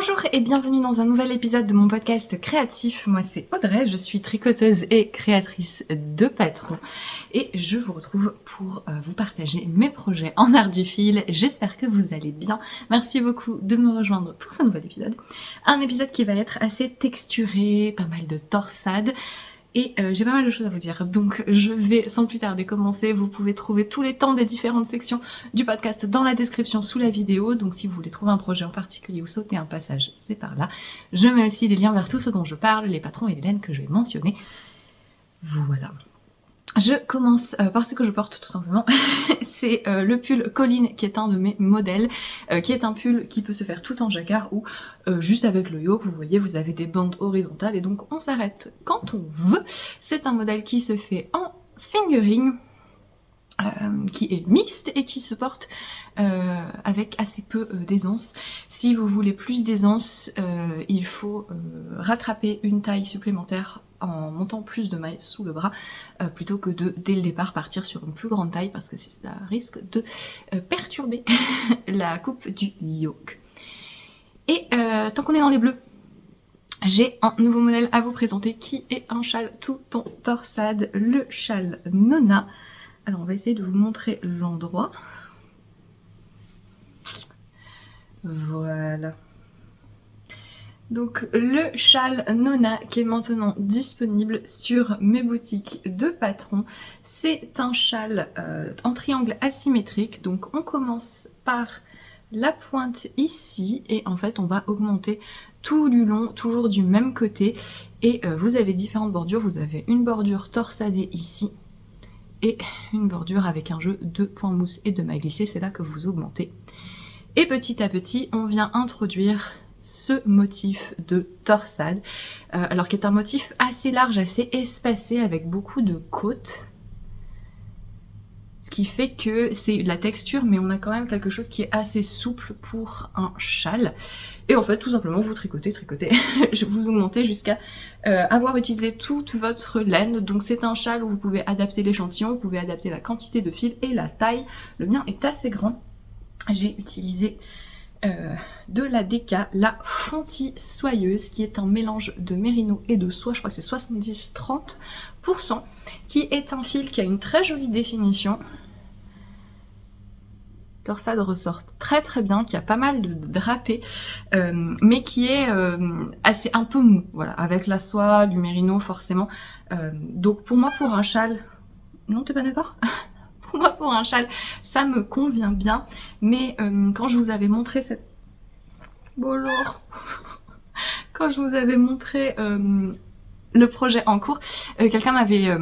Bonjour et bienvenue dans un nouvel épisode de mon podcast créatif. Moi c'est Audrey, je suis tricoteuse et créatrice de patrons et je vous retrouve pour vous partager mes projets en art du fil. J'espère que vous allez bien. Merci beaucoup de me rejoindre pour ce nouvel épisode. Un épisode qui va être assez texturé, pas mal de torsades. Et j'ai pas mal de choses à vous dire, donc je vais sans plus tarder commencer. Vous pouvez trouver tous les temps des différentes sections du podcast dans la description sous la vidéo, donc si vous voulez trouver un projet en particulier ou sauter un passage, c'est par là. Je mets aussi les liens vers tout ce dont je parle, les patrons et les laines que je vais mentionner. Voilà. Je commence par ce que je porte tout simplement, c'est le pull Colline qui est un de mes modèles, qui est un pull qui peut se faire tout en jacquard ou juste avec le yoke. Vous voyez, vous avez des bandes horizontales et donc on s'arrête quand on veut. C'est un modèle qui se fait en fingering, qui est mixte et qui se porte avec assez peu d'aisance. Si vous voulez plus d'aisance, il faut rattraper une taille supplémentaire en montant plus de mailles sous le bras plutôt que de dès le départ partir sur une plus grande taille parce que ça risque de perturber la coupe du yoke. Et tant qu'on est dans les bleus, j'ai un nouveau modèle à vous présenter qui est un châle tout en torsade, le châle Nona. Alors on va essayer de vous montrer l'endroit. Voilà. Donc le châle Nona qui est maintenant disponible sur mes boutiques de patrons. C'est un châle en triangle asymétrique. Donc on commence par la pointe ici et en fait on va augmenter tout du long, toujours du même côté. Et vous avez différentes bordures. Vous avez une bordure torsadée ici et une bordure avec un jeu de points mousse et de mailles glissées, c'est là que vous augmentez. Et petit à petit, on vient introduire ce motif de torsade, alors qui est un motif assez large, assez espacé, avec beaucoup de côtes. Ce qui fait que c'est de la texture, mais on a quand même quelque chose qui est assez souple pour un châle. Et en fait, tout simplement, vous tricotez, je vous augmentez jusqu'à avoir utilisé toute votre laine. Donc c'est un châle où vous pouvez adapter l'échantillon, vous pouvez adapter la quantité de fil et la taille. Le mien est assez grand. J'ai utilisé de la DK, la Fonty Soyeuse, qui est un mélange de mérino et de soie, je crois que c'est 70-30%, qui est un fil qui a une très jolie définition. Torsade ressort très très bien, qui a pas mal de drapés, mais qui est assez un peu mou, voilà, avec la soie, du mérino forcément. Donc pour moi, pour un châle... Non, t'es pas d'accord? Pour moi, pour un châle, ça me convient bien, mais quand je vous avais montré cette... Bonjour. Quand je vous avais montré le projet en cours, quelqu'un m'avait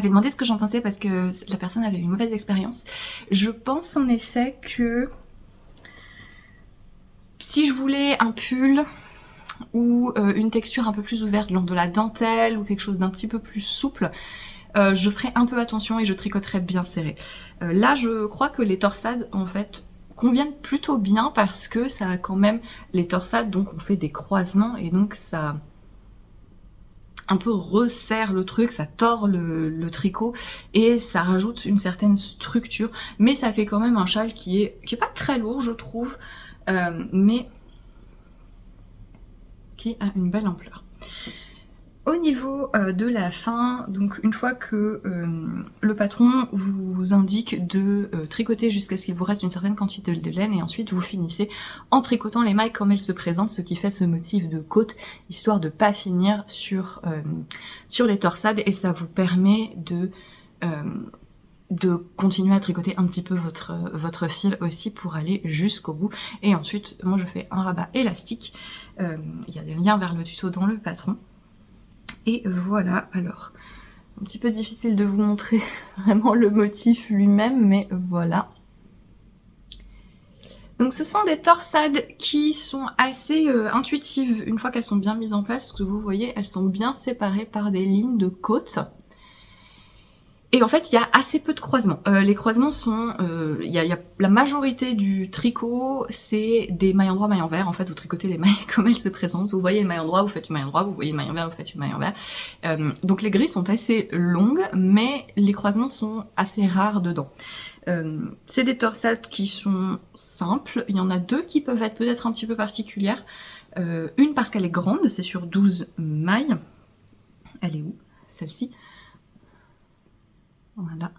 demandé ce que j'en pensais parce que la personne avait eu une mauvaise expérience. Je pense en effet que si je voulais un pull ou une texture un peu plus ouverte, genre de la dentelle ou quelque chose d'un petit peu plus souple, je ferai un peu attention et je tricoterai bien serré. Là, je crois que les torsades, en fait, conviennent plutôt bien parce que ça a quand même les torsades, donc on fait des croisements et donc ça un peu resserre le truc, ça tord le tricot et ça rajoute une certaine structure, mais ça fait quand même un châle qui est pas très lourd, je trouve, mais qui a une belle ampleur. Au niveau de la fin, donc une fois que le patron vous indique de tricoter jusqu'à ce qu'il vous reste une certaine quantité de laine et ensuite vous finissez en tricotant les mailles comme elles se présentent, ce qui fait ce motif de côte, histoire de pas finir sur les torsades et ça vous permet de continuer à tricoter un petit peu votre fil aussi pour aller jusqu'au bout. Et ensuite, moi je fais un rabat élastique, il y a des liens vers le tuto dans le patron. Et voilà, alors, un petit peu difficile de vous montrer vraiment le motif lui-même, mais voilà. Donc ce sont des torsades qui sont assez intuitives une fois qu'elles sont bien mises en place, parce que vous voyez, elles sont bien séparées par des lignes de côte. Et en fait, il y a assez peu de croisements. Les croisements sont... il y a la majorité du tricot, c'est des mailles endroit, mailles envers. En fait, vous tricotez les mailles comme elles se présentent. Vous voyez une maille endroit, vous faites une maille endroit. Vous voyez une maille envers, vous faites une maille envers. Donc les grilles sont assez longues, mais les croisements sont assez rares dedans. C'est des torsades qui sont simples. Il y en a deux qui peuvent être peut-être un petit peu particulières. Une parce qu'elle est grande, c'est sur 12 mailles. Elle est où? Celle-ci. Voilà.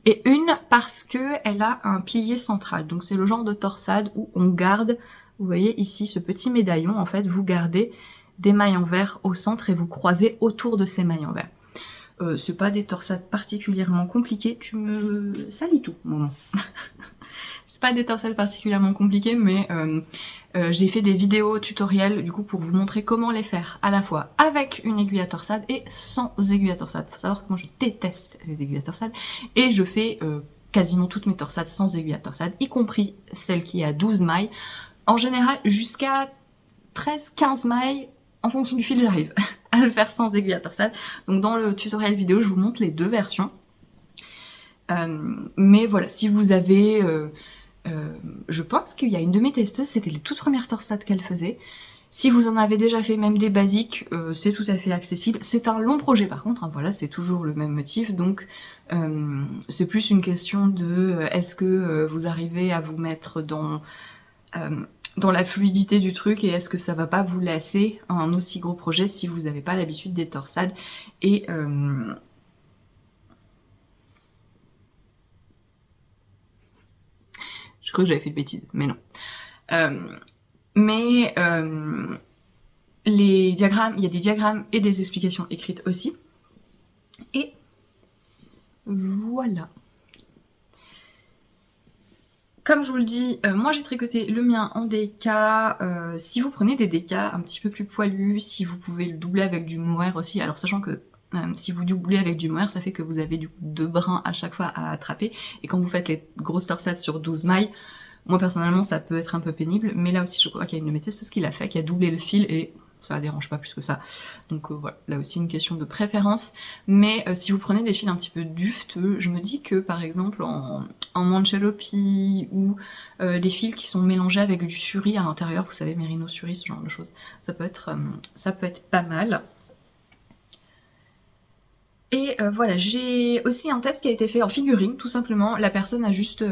Et une parce qu'elle a un pilier central. Donc c'est le genre de torsade où on garde, vous voyez ici ce petit médaillon, en fait vous gardez des mailles en verre au centre et vous croisez autour de ces mailles en verre. C'est pas des torsades particulièrement compliquées. Tu me salis tout, maman. C'est pas des torsades particulièrement compliquées, mais j'ai fait des vidéos tutoriels du coup pour vous montrer comment les faire à la fois avec une aiguille à torsade et sans aiguille à torsade. Faut savoir que moi je déteste les aiguilles à torsade et je fais quasiment toutes mes torsades sans aiguille à torsade, y compris celle qui est à 12 mailles. En général jusqu'à 13-15 mailles, en fonction du fil j'arrive à le faire sans aiguille à torsade. Donc dans le tutoriel vidéo je vous montre les deux versions. Mais voilà, si vous avez... je pense qu'il y a une de mes testeuses, c'était les toutes premières torsades qu'elle faisait. Si vous en avez déjà fait même des basiques, c'est tout à fait accessible. C'est un long projet par contre, hein, voilà, c'est toujours le même motif, donc c'est plus une question de est-ce que vous arrivez à vous mettre dans la fluidité du truc et est-ce que ça va pas vous lasser un aussi gros projet si vous n'avez pas l'habitude des torsades. Et je crois que j'avais fait de bêtises, mais non. Les diagrammes, il y a des diagrammes et des explications écrites aussi. Et voilà. Comme je vous le dis, moi j'ai tricoté le mien en DK. Si vous prenez des DK un petit peu plus poilus, si vous pouvez le doubler avec du mohair aussi, alors sachant que si vous doublez avec du mohair, ça fait que vous avez du coup 2 brins à chaque fois à attraper. Et quand vous faites les grosses torsades sur 12 mailles, moi personnellement ça peut être un peu pénible, mais là aussi je crois qu'il y a une de mes testeuses qui l'a fait, qui a doublé le fil et ça la dérange pas plus que ça. Donc voilà, là aussi une question de préférence. Mais si vous prenez des fils un petit peu dufteux, je me dis que par exemple en manchelopi ou des fils qui sont mélangés avec du suri à l'intérieur, vous savez, mérino suri, ce genre de choses, ça peut être pas mal. Et voilà, j'ai aussi un test qui a été fait en figurine, tout simplement. La personne a juste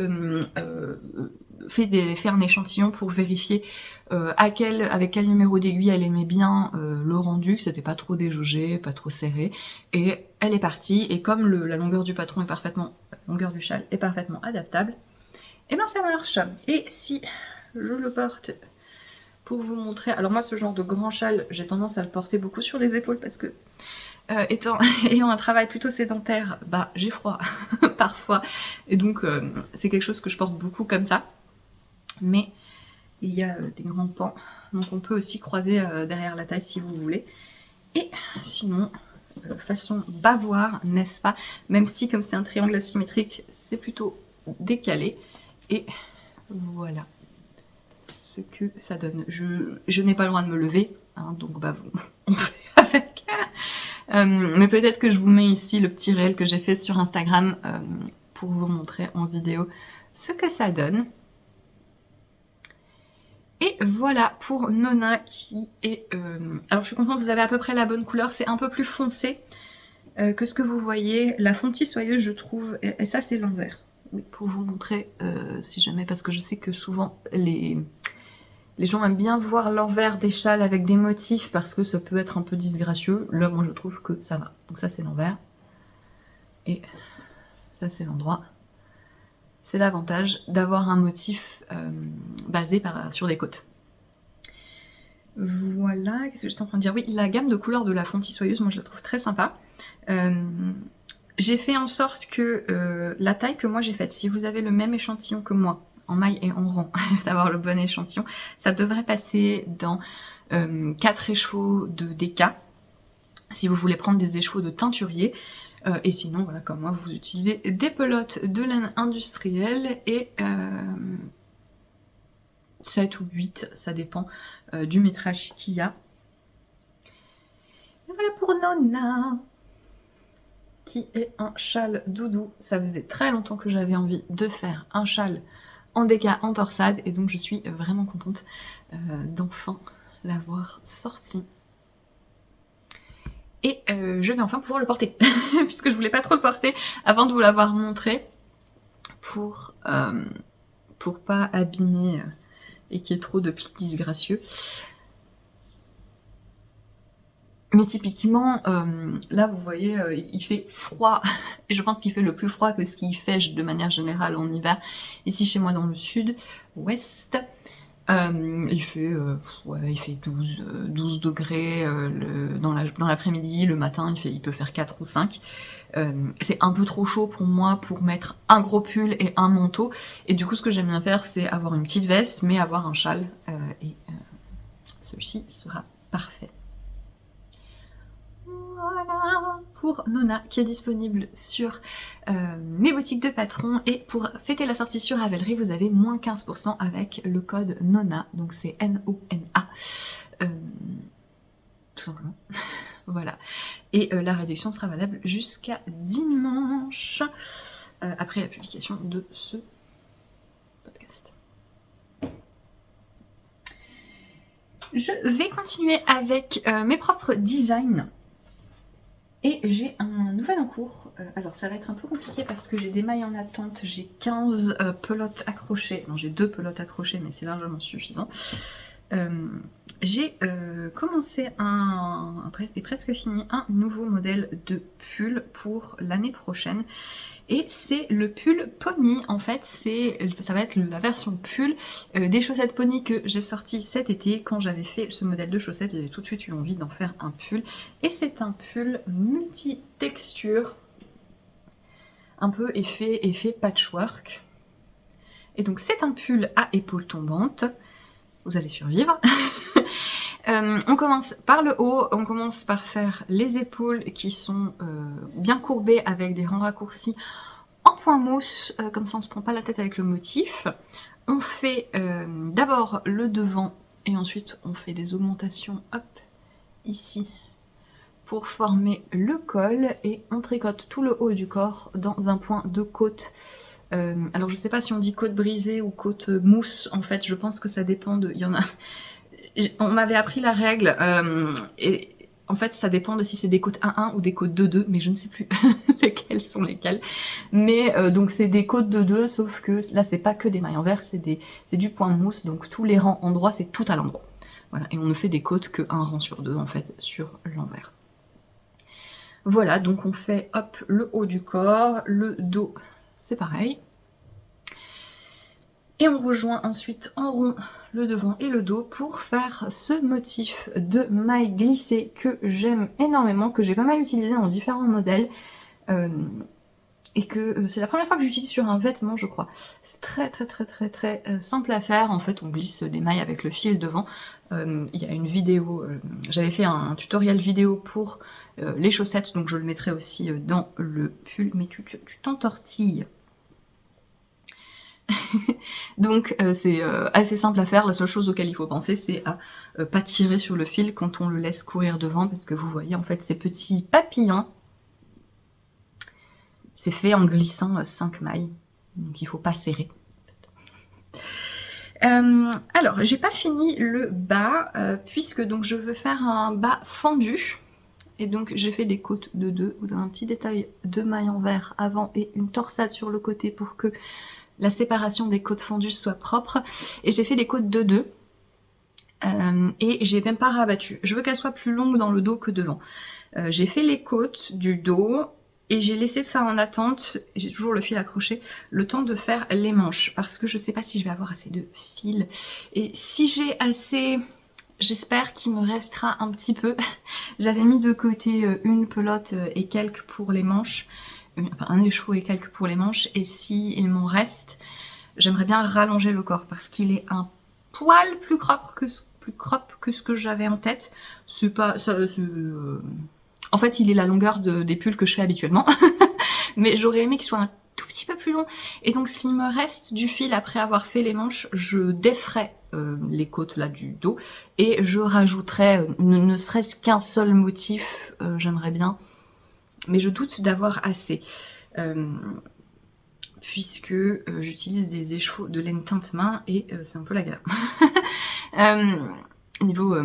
fait un échantillon pour vérifier avec quel numéro d'aiguille elle aimait bien le rendu, que c'était pas trop déjaugé, pas trop serré. Et elle est partie, et comme la longueur du patron est parfaitement, la longueur du châle est parfaitement adaptable, et ben ça marche. Et si je le porte pour vous montrer, alors moi ce genre de grand châle, j'ai tendance à le porter beaucoup sur les épaules parce que ayant un travail plutôt sédentaire, bah j'ai froid parfois, et donc c'est quelque chose que je porte beaucoup comme ça. Mais il y a des grands pans, donc on peut aussi croiser derrière la taille si vous voulez. Et sinon, façon bavoir, n'est-ce pas? Même si comme c'est un triangle asymétrique, c'est plutôt décalé. Et voilà ce que ça donne. Je n'ai pas le droit de me lever, hein, donc bah on fait avec. Mais peut-être que je vous mets ici le petit réel que j'ai fait sur Instagram pour vous montrer en vidéo ce que ça donne. Et voilà pour Nona qui est... alors je suis contente, vous avez à peu près la bonne couleur, c'est un peu plus foncé que ce que vous voyez. La fontie soyeuse je trouve, et ça c'est l'envers. Oui, pour vous montrer si jamais, parce que je sais que souvent les gens aiment bien voir l'envers des châles avec des motifs parce que ça peut être un peu disgracieux. Là moi je trouve que ça va. Donc ça c'est l'envers. Et ça c'est l'endroit. C'est l'avantage d'avoir un motif basé sur des côtes. Voilà, qu'est-ce que j'étais en train de dire? Oui, la gamme de couleurs de la fontie soyeuse, moi je la trouve très sympa. J'ai fait en sorte que la taille que moi j'ai faite, si vous avez le même échantillon que moi, en maille et en rang, d'avoir le bon échantillon, ça devrait passer dans 4 écheveaux de DK, si vous voulez prendre des écheveaux de teinturier. Et sinon, voilà, comme moi, vous utilisez des pelotes de laine industrielle et 7 ou 8, ça dépend du métrage qu'il y a. Et voilà pour Nona, qui est un châle doudou. Ça faisait très longtemps que j'avais envie de faire un châle en déca, en torsade, et donc je suis vraiment contente d'enfin l'avoir sorti. Et je vais enfin pouvoir le porter, puisque je voulais pas trop le porter avant de vous l'avoir montré. pour pas abîmer et qu'il y ait trop de plis disgracieux. Mais typiquement, là vous voyez, il fait froid, et je pense qu'il fait le plus froid que ce qu'il fait de manière générale en hiver, ici chez moi dans le sud-ouest. Il fait 12 degrés dans l'après-midi, le matin il peut faire 4 ou 5. C'est un peu trop chaud pour moi pour mettre un gros pull et un manteau, et du coup ce que j'aime bien faire c'est avoir une petite veste mais avoir un châle, et celui-ci sera parfait. Voilà pour Nona qui est disponible sur mes boutiques de Patreon, et pour fêter la sortie sur Ravelry vous avez moins 15% avec le code Nona, donc c'est N-O-N-A, tout simplement. Voilà, et la réduction sera valable jusqu'à dimanche après la publication de ce podcast. Je vais continuer avec mes propres designs. Et j'ai un nouvel en cours. Alors ça va être un peu compliqué parce que j'ai des mailles en attente, j'ai 15 pelotes accrochées. Non, j'ai 2 pelotes accrochées, mais c'est largement suffisant. J'ai commencé presque fini un nouveau modèle de pull pour l'année prochaine. Et c'est le pull pony, en fait, ça va être la version pull des chaussettes pony que j'ai sorti cet été. Quand j'avais fait ce modèle de chaussettes, j'avais tout de suite eu envie d'en faire un pull. Et c'est un pull multi-texture, un peu effet patchwork. Et donc c'est un pull à épaules tombantes. Vous allez survivre. On commence par le haut, on commence par faire les épaules qui sont bien courbées avec des rangs raccourcis en point mousse, comme ça on se prend pas la tête avec le motif. On fait d'abord le devant et ensuite on fait des augmentations, hop, ici, pour former le col, et on tricote tout le haut du corps dans un point de côte. Alors je sais pas si on dit côte brisée ou côte mousse, en fait je pense que ça dépend de... Il y en a... On m'avait appris la règle, et en fait ça dépend de si c'est des côtes 1-1 ou des côtes 2-2, mais je ne sais plus lesquelles sont lesquelles. Mais donc c'est des côtes 2-2, sauf que là c'est pas que des mailles envers, c'est du point mousse, donc tous les rangs endroits c'est tout à l'endroit. Voilà, et on ne fait des côtes que un rang sur deux en fait sur l'envers. Voilà, donc on fait hop le haut du corps, le dos c'est pareil. Et on rejoint ensuite en rond le devant et le dos pour faire ce motif de maille glissée que j'aime énormément, que j'ai pas mal utilisé dans différents modèles, et que c'est la première fois que j'utilise sur un vêtement je crois. C'est très simple à faire, en fait on glisse des mailles avec le fil devant. Il y a une vidéo, j'avais fait un tutoriel vidéo pour les chaussettes, donc je le mettrai aussi dans le pull, mais tu t'entortilles. Donc c'est assez simple à faire, la seule chose auquel il faut penser c'est à pas tirer sur le fil quand on le laisse courir devant, parce que vous voyez en fait ces petits papillons, c'est fait en glissant 5 mailles, donc il faut pas serrer. Alors j'ai pas fini le bas, puisque donc je veux faire un bas fendu. Et donc j'ai fait des côtes de 2, vous avez un petit détail de maille envers avant et une torsade sur le côté pour que la séparation des côtes fendues soit propre, et j'ai fait des côtes de 2, et j'ai même pas rabattu. Je veux qu'elles soient plus longues dans le dos que devant. J'ai fait les côtes du dos et j'ai laissé ça en attente, j'ai toujours le fil accroché, le temps de faire les manches, parce que je sais pas si je vais avoir assez de fil, et si j'ai assez... J'espère qu'il me restera un petit peu. J'avais mis de côté une pelote et quelques pour les manches, enfin un écheveau et quelques pour les manches, et si il m'en reste, j'aimerais bien rallonger le corps parce qu'il est un poil plus crop que ce que j'avais en tête. C'est pas... En fait il est la longueur des pulls que je fais habituellement, mais j'aurais aimé qu'il soit un tout petit peu plus long, et donc s'il me reste du fil après avoir fait les manches, je déferai les côtes là du dos et je rajouterai ne serait-ce qu'un seul motif, j'aimerais bien, mais je doute d'avoir assez, puisque j'utilise des écheveaux de laine teinte main et c'est un peu la galère. Niveau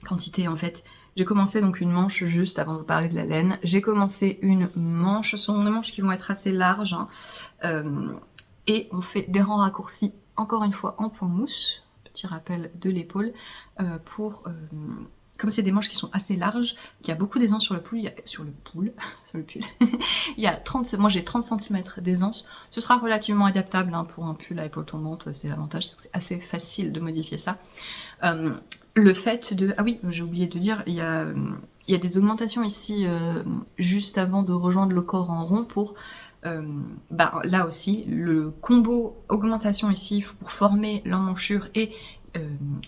quantité en fait, J'ai commencé donc une manche juste avant de vous parler de la laine. J'ai commencé une manche, ce sont des manches qui vont être assez larges, hein. Et on fait des rangs raccourcis, encore une fois en point mousse, petit rappel de l'épaule, comme c'est des manches qui sont assez larges, qu'il y a beaucoup d'aisance sur le pull, il y a 30, moi j'ai 30 cm d'aisance, ce sera relativement adaptable hein, pour un pull à épaule tombante, c'est l'avantage, c'est assez facile de modifier ça. Le fait de... Ah oui, j'ai oublié de dire, il y a des augmentations ici juste avant de rejoindre le corps en rond pour... là aussi, le combo augmentation ici pour former l'emmanchure et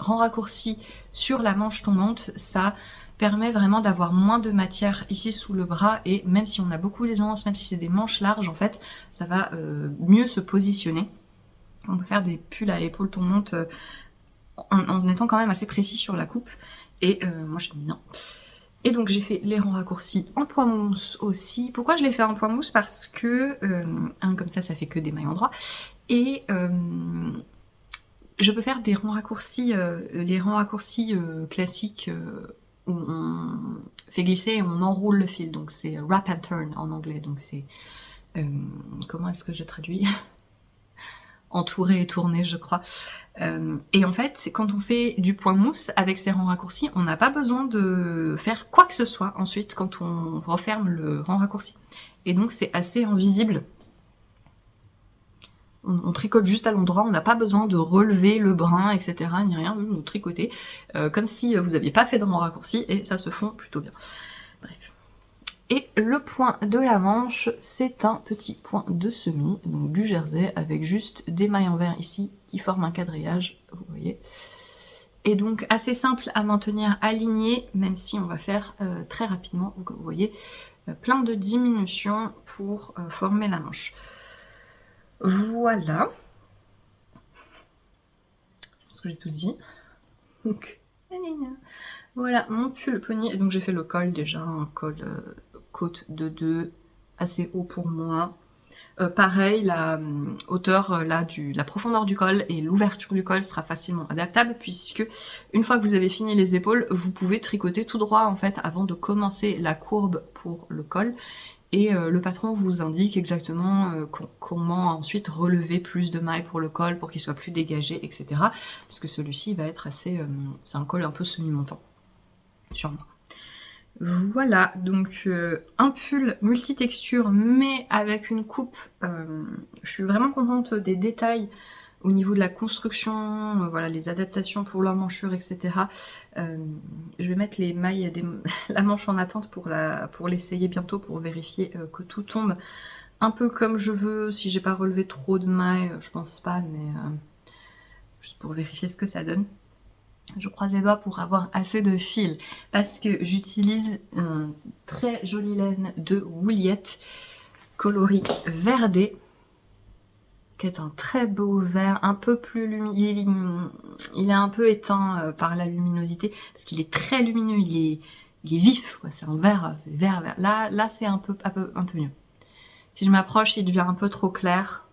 rang raccourci sur la manche tombante, ça permet vraiment d'avoir moins de matière ici sous le bras et même si on a beaucoup d'aisance, même si c'est des manches larges en fait, ça va mieux se positionner. On peut faire des pulls à épaules tombantes en étant quand même assez précis sur la coupe et moi j'aime bien. Et donc j'ai fait les rangs raccourcis en point mousse aussi. Pourquoi je l'ai fait en point mousse? Parce que comme ça fait que des mailles endroits et je peux faire des rangs raccourcis, les rangs raccourcis classiques où on fait glisser et on enroule le fil, donc c'est wrap and turn en anglais, donc c'est comment est-ce que je traduis? Entourer et tourner je crois. Et en fait quand on fait du point mousse avec ces rangs raccourcis, on n'a pas besoin de faire quoi que ce soit ensuite quand on referme le rang raccourci. Et donc c'est assez invisible. On tricote juste à l'endroit, on n'a pas besoin de relever le brin, etc. ni rien, vous tricotez comme si vous n'aviez pas fait de rang raccourci et ça se fond plutôt bien. Bref. Et le point de la manche, c'est un petit point de semis, donc du jersey, avec juste des mailles en vert ici qui forment un quadrillage, vous voyez. Et donc assez simple à maintenir aligné, même si on va faire très rapidement, donc vous voyez, plein de diminutions pour former la manche. Voilà. Je pense que j'ai tout dit. Donc, voilà mon pull poney. Et donc j'ai fait le col déjà, un col côte de 2, assez haut pour moi. Pareil, la hauteur la profondeur du col et l'ouverture du col sera facilement adaptable puisque une fois que vous avez fini les épaules, vous pouvez tricoter tout droit en fait avant de commencer la courbe pour le col. Et le patron vous indique exactement comment ensuite relever plus de mailles pour le col pour qu'il soit plus dégagé, etc. Puisque celui-ci va être assez... c'est un col un peu semi-montant, sur moi. Voilà, donc un pull multitexture mais avec une coupe. Je suis vraiment contente des détails au niveau de la construction, voilà, les adaptations pour l'emmanchure, etc. Je vais mettre les mailles, la manche en attente pour l'essayer bientôt pour vérifier que tout tombe un peu comme je veux. Si j'ai pas relevé trop de mailles, je pense pas, mais juste pour vérifier ce que ça donne. Je croise les doigts pour avoir assez de fil parce que j'utilise une très jolie laine de Woollette coloris verdé qui est un très beau vert, un peu plus lumineux, il est un peu éteint par la luminosité parce qu'il est très lumineux, il est vif, c'est un vert, vert. Là c'est un peu mieux. Si je m'approche, il devient un peu trop clair,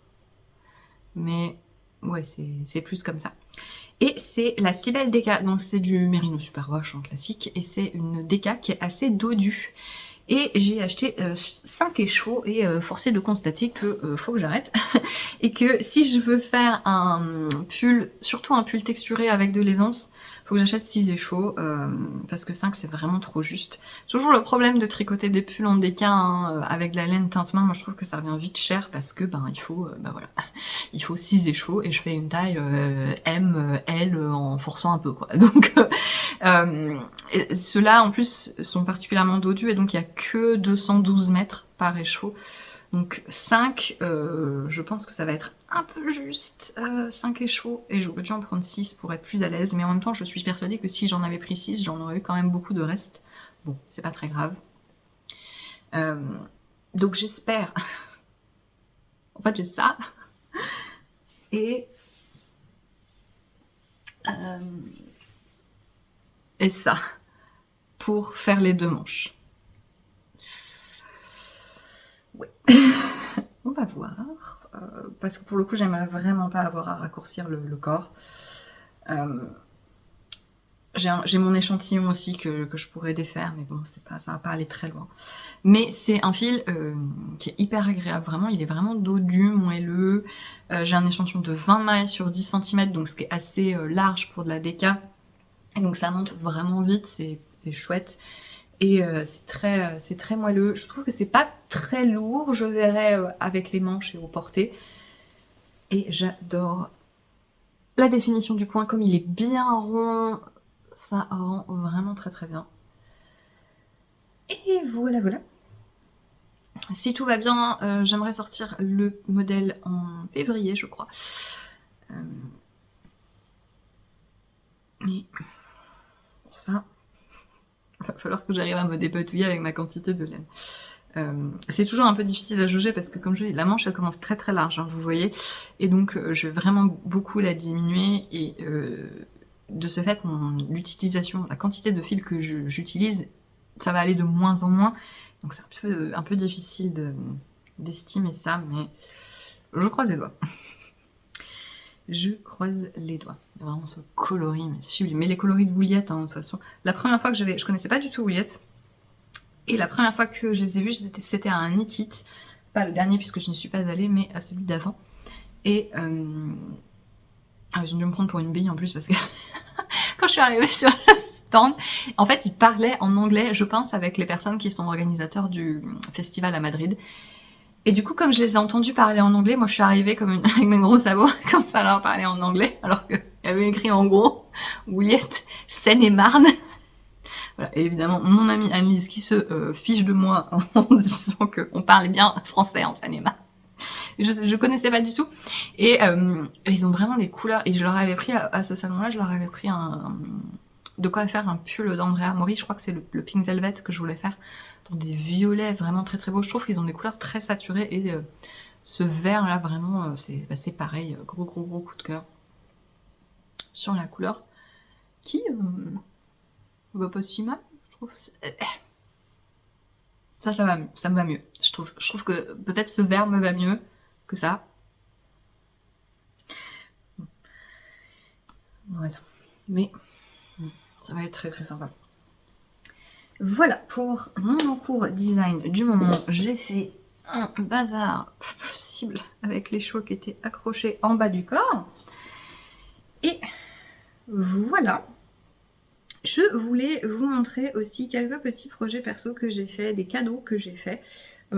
mais ouais c'est plus comme ça. Et c'est la Cybelle Déca, donc c'est du Merino Superwash en classique, et c'est une déca qui est assez dodue. Et j'ai acheté 5 écheveaux et forcé de constater que faut que j'arrête. Et que si je veux faire un pull, surtout un pull texturé avec de l'aisance, faut que j'achète 6 écheveaux parce que 5 c'est vraiment trop juste. Toujours le problème de tricoter des pulls en déca hein, avec de la laine teinte main, moi je trouve que ça revient vite cher parce que il faut voilà, il faut 6 écheveaux et je fais une taille M, L en forçant un peu quoi. Donc ceux-là en plus sont particulièrement dodus et donc il y a que 212 mètres par écheveau. Donc 5, je pense que ça va être un peu juste, 5 écheveaux, et j'aurais dû en prendre 6 pour être plus à l'aise, mais en même temps je suis persuadée que si j'en avais pris 6, j'en aurais eu quand même beaucoup de reste. Bon, c'est pas très grave. Donc j'espère... en fait j'ai ça, et ça, pour faire les 2 manches. Ouais. On va voir, parce que pour le coup j'aimerais vraiment pas avoir à raccourcir le corps. J'ai mon échantillon aussi que je pourrais défaire, mais bon, ça va pas aller très loin. Mais c'est un fil qui est hyper agréable, vraiment, il est vraiment dodu, moelleux. J'ai un échantillon de 20 mailles sur 10 cm, donc ce qui est assez large pour de la déca. Et donc ça monte vraiment vite, c'est chouette. Et c'est très moelleux. Je trouve que c'est pas très lourd, je verrai avec les manches et au porté. Et j'adore la définition du point, comme il est bien rond, ça rend vraiment très très bien. Et voilà, voilà. Si tout va bien, j'aimerais sortir le modèle en février, je crois. Mais pour ça, il va falloir que j'arrive à me dépatouiller avec ma quantité de laine. C'est toujours un peu difficile à jauger parce que, comme je dis, la manche elle commence très très large, hein, vous voyez, et donc je vais vraiment beaucoup la diminuer, et de ce fait, l'utilisation, la quantité de fil que j'utilise, ça va aller de moins en moins, donc c'est un peu difficile d'estimer ça, mais je croise les doigts. Je croise les doigts. Vraiment ce coloris, mais sublime. Mais les coloris de Wouliette, hein, de toute façon. La première fois que je connaissais pas du tout Wouliette. Et la première fois que je les ai vus, c'était à un Knit It. Pas le dernier puisque je n'y suis pas allée, mais à celui d'avant. Et j'ai dû me prendre pour une bille en plus parce que quand je suis arrivée sur le stand, en fait, ils parlaient en anglais, je pense, avec les personnes qui sont organisateurs du festival à Madrid. Et du coup, comme je les ai entendus parler en anglais, moi je suis arrivée comme avec mes gros sabots, comme ça leur parlait en anglais, alors qu'il y avait écrit en gros Wouliette, Seine-et-Marne. Voilà, et évidemment, mon amie Annelise qui se fiche de moi en disant qu'on parle bien français en Seine-et-Marne. Je connaissais pas du tout. Et ils ont vraiment des couleurs. Et je leur avais pris, à ce salon-là, je leur avais pris de quoi faire un pull d'Andrea Mori. Je crois que c'est le Pink Velvet que je voulais faire. Dans des violets vraiment très très beaux. Je trouve qu'ils ont des couleurs très saturées. Et ce vert là, vraiment, c'est pareil. Gros coup de cœur sur la couleur. Qui va pas si mal, je trouve. Ça me va mieux, je trouve. Je trouve que peut-être ce vert me va mieux que ça. Voilà. Mais ça va être très très sympa. Voilà pour mon encours design du moment. J'ai fait un bazar possible avec les chevaux qui étaient accrochés en bas du corps. Et voilà. Je voulais vous montrer aussi quelques petits projets perso que j'ai fait, des cadeaux que j'ai fait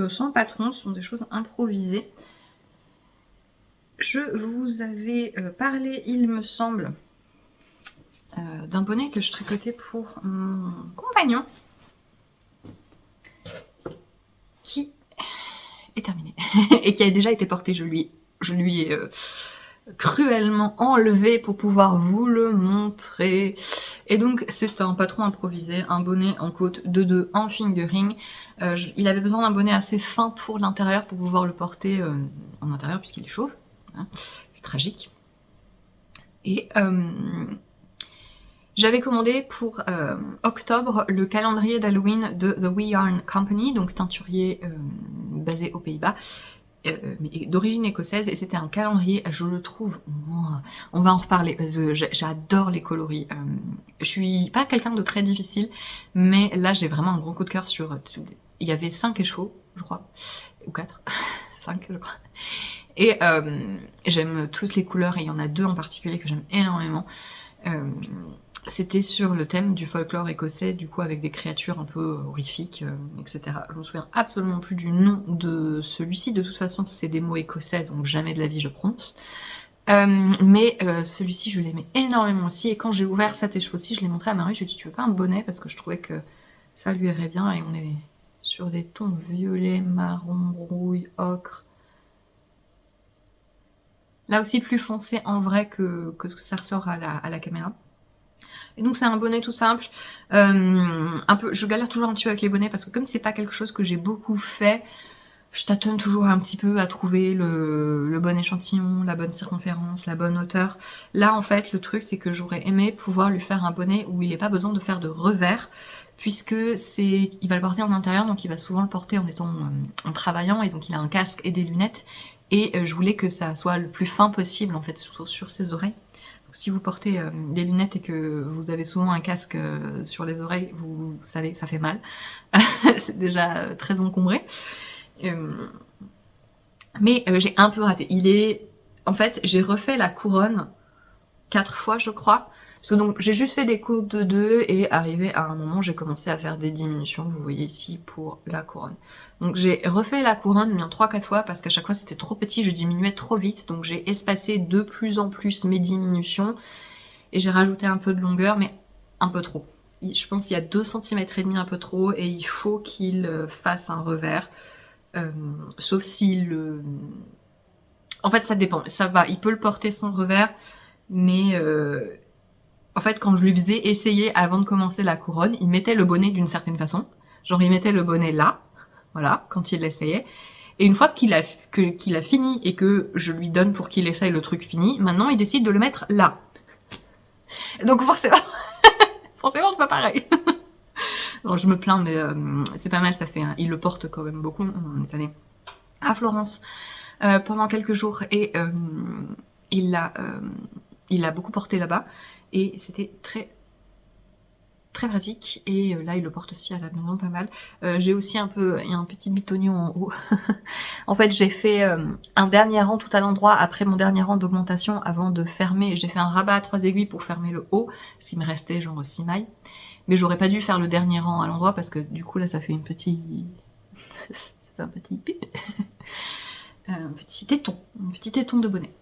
sans patron, ce sont des choses improvisées. Je vous avais parlé, il me semble, d'un bonnet que je tricotais pour mon compagnon, qui est terminé et qui a déjà été porté. Je lui ai cruellement enlevé pour pouvoir vous le montrer. Et donc c'est un patron improvisé, un bonnet en côte de 2 en fingering. Il avait besoin d'un bonnet assez fin pour l'intérieur pour pouvoir le porter en intérieur puisqu'il est chauve. Hein. C'est tragique. Et j'avais commandé pour octobre le calendrier d'Halloween de The We Yarn Company, donc teinturier basé aux Pays-Bas, mais d'origine écossaise, et c'était un calendrier, je le trouve, on va en reparler, parce que j'adore les coloris. Je suis pas quelqu'un de très difficile, mais là j'ai vraiment un gros coup de cœur sur... Il y avait 5 écheveaux, je crois, ou 4, 5 je crois. Et j'aime toutes les couleurs, et il y en a 2 en particulier que j'aime énormément. C'était sur le thème du folklore écossais, du coup avec des créatures un peu horrifiques, etc. Je me souviens absolument plus du nom de celui-ci, de toute façon c'est des mots écossais, donc jamais de la vie je prononce. Mais celui-ci je l'aimais énormément aussi, et quand j'ai ouvert cet écheveau-ci, je l'ai montré à Marie, je lui ai dit tu veux pas un bonnet, parce que je trouvais que ça lui irait bien, et on est sur des tons violet, marron, rouille, ocre. Là aussi plus foncé en vrai que ce que ça ressort à la caméra. Et donc c'est un bonnet tout simple, je galère toujours un petit peu avec les bonnets parce que comme c'est pas quelque chose que j'ai beaucoup fait, je tâtonne toujours un petit peu à trouver le bon échantillon, la bonne circonférence, la bonne hauteur. Là en fait le truc c'est que j'aurais aimé pouvoir lui faire un bonnet où il n'y a pas besoin de faire de revers, puisque il va le porter en intérieur, donc il va souvent le porter en travaillant, et donc il a un casque et des lunettes, et je voulais que ça soit le plus fin possible en fait sur ses oreilles. si vous portez des lunettes et que vous avez souvent un casque sur les oreilles, vous savez, ça fait mal. C'est déjà très encombré. Mais j'ai un peu raté. En fait, j'ai refait la couronne 4 fois, je crois. Parce que donc, j'ai juste fait des coupes de 2 et arrivé à un moment, j'ai commencé à faire des diminutions, vous voyez ici, pour la couronne. Donc j'ai refait la couronne bien 3-4 fois parce qu'à chaque fois c'était trop petit, je diminuais trop vite. Donc j'ai espacé de plus en plus mes diminutions et j'ai rajouté un peu de longueur, mais un peu trop. Je pense qu'il y a 2 cm et demi un peu trop et il faut qu'il fasse un revers. Sauf s'il... En fait ça dépend, ça va, il peut le porter sans revers, mais... En fait, quand je lui faisais essayer avant de commencer la couronne, il mettait le bonnet d'une certaine façon. Genre, il mettait le bonnet là, voilà, quand il l'essayait. Et une fois qu'il a fini et que je lui donne pour qu'il essaye le truc fini, maintenant il décide de le mettre là. Donc forcément, forcément c'est pas pareil. Bon, je me plains, mais c'est pas mal, ça fait. Il le porte quand même beaucoup. On est allé à Florence pendant quelques jours et il l'a beaucoup porté là-bas. Et c'était très pratique. Et là, il le porte aussi à la maison pas mal. J'ai aussi il y a un petit bitonnion en haut. En fait, j'ai fait un dernier rang tout à l'endroit après mon dernier rang d'augmentation avant de fermer. J'ai fait un rabat à 3 aiguilles pour fermer le haut, s'il me restait genre 6 mailles. Mais j'aurais pas dû faire le dernier rang à l'endroit parce que du coup là, ça fait un petit pip. Un petit téton de bonnet.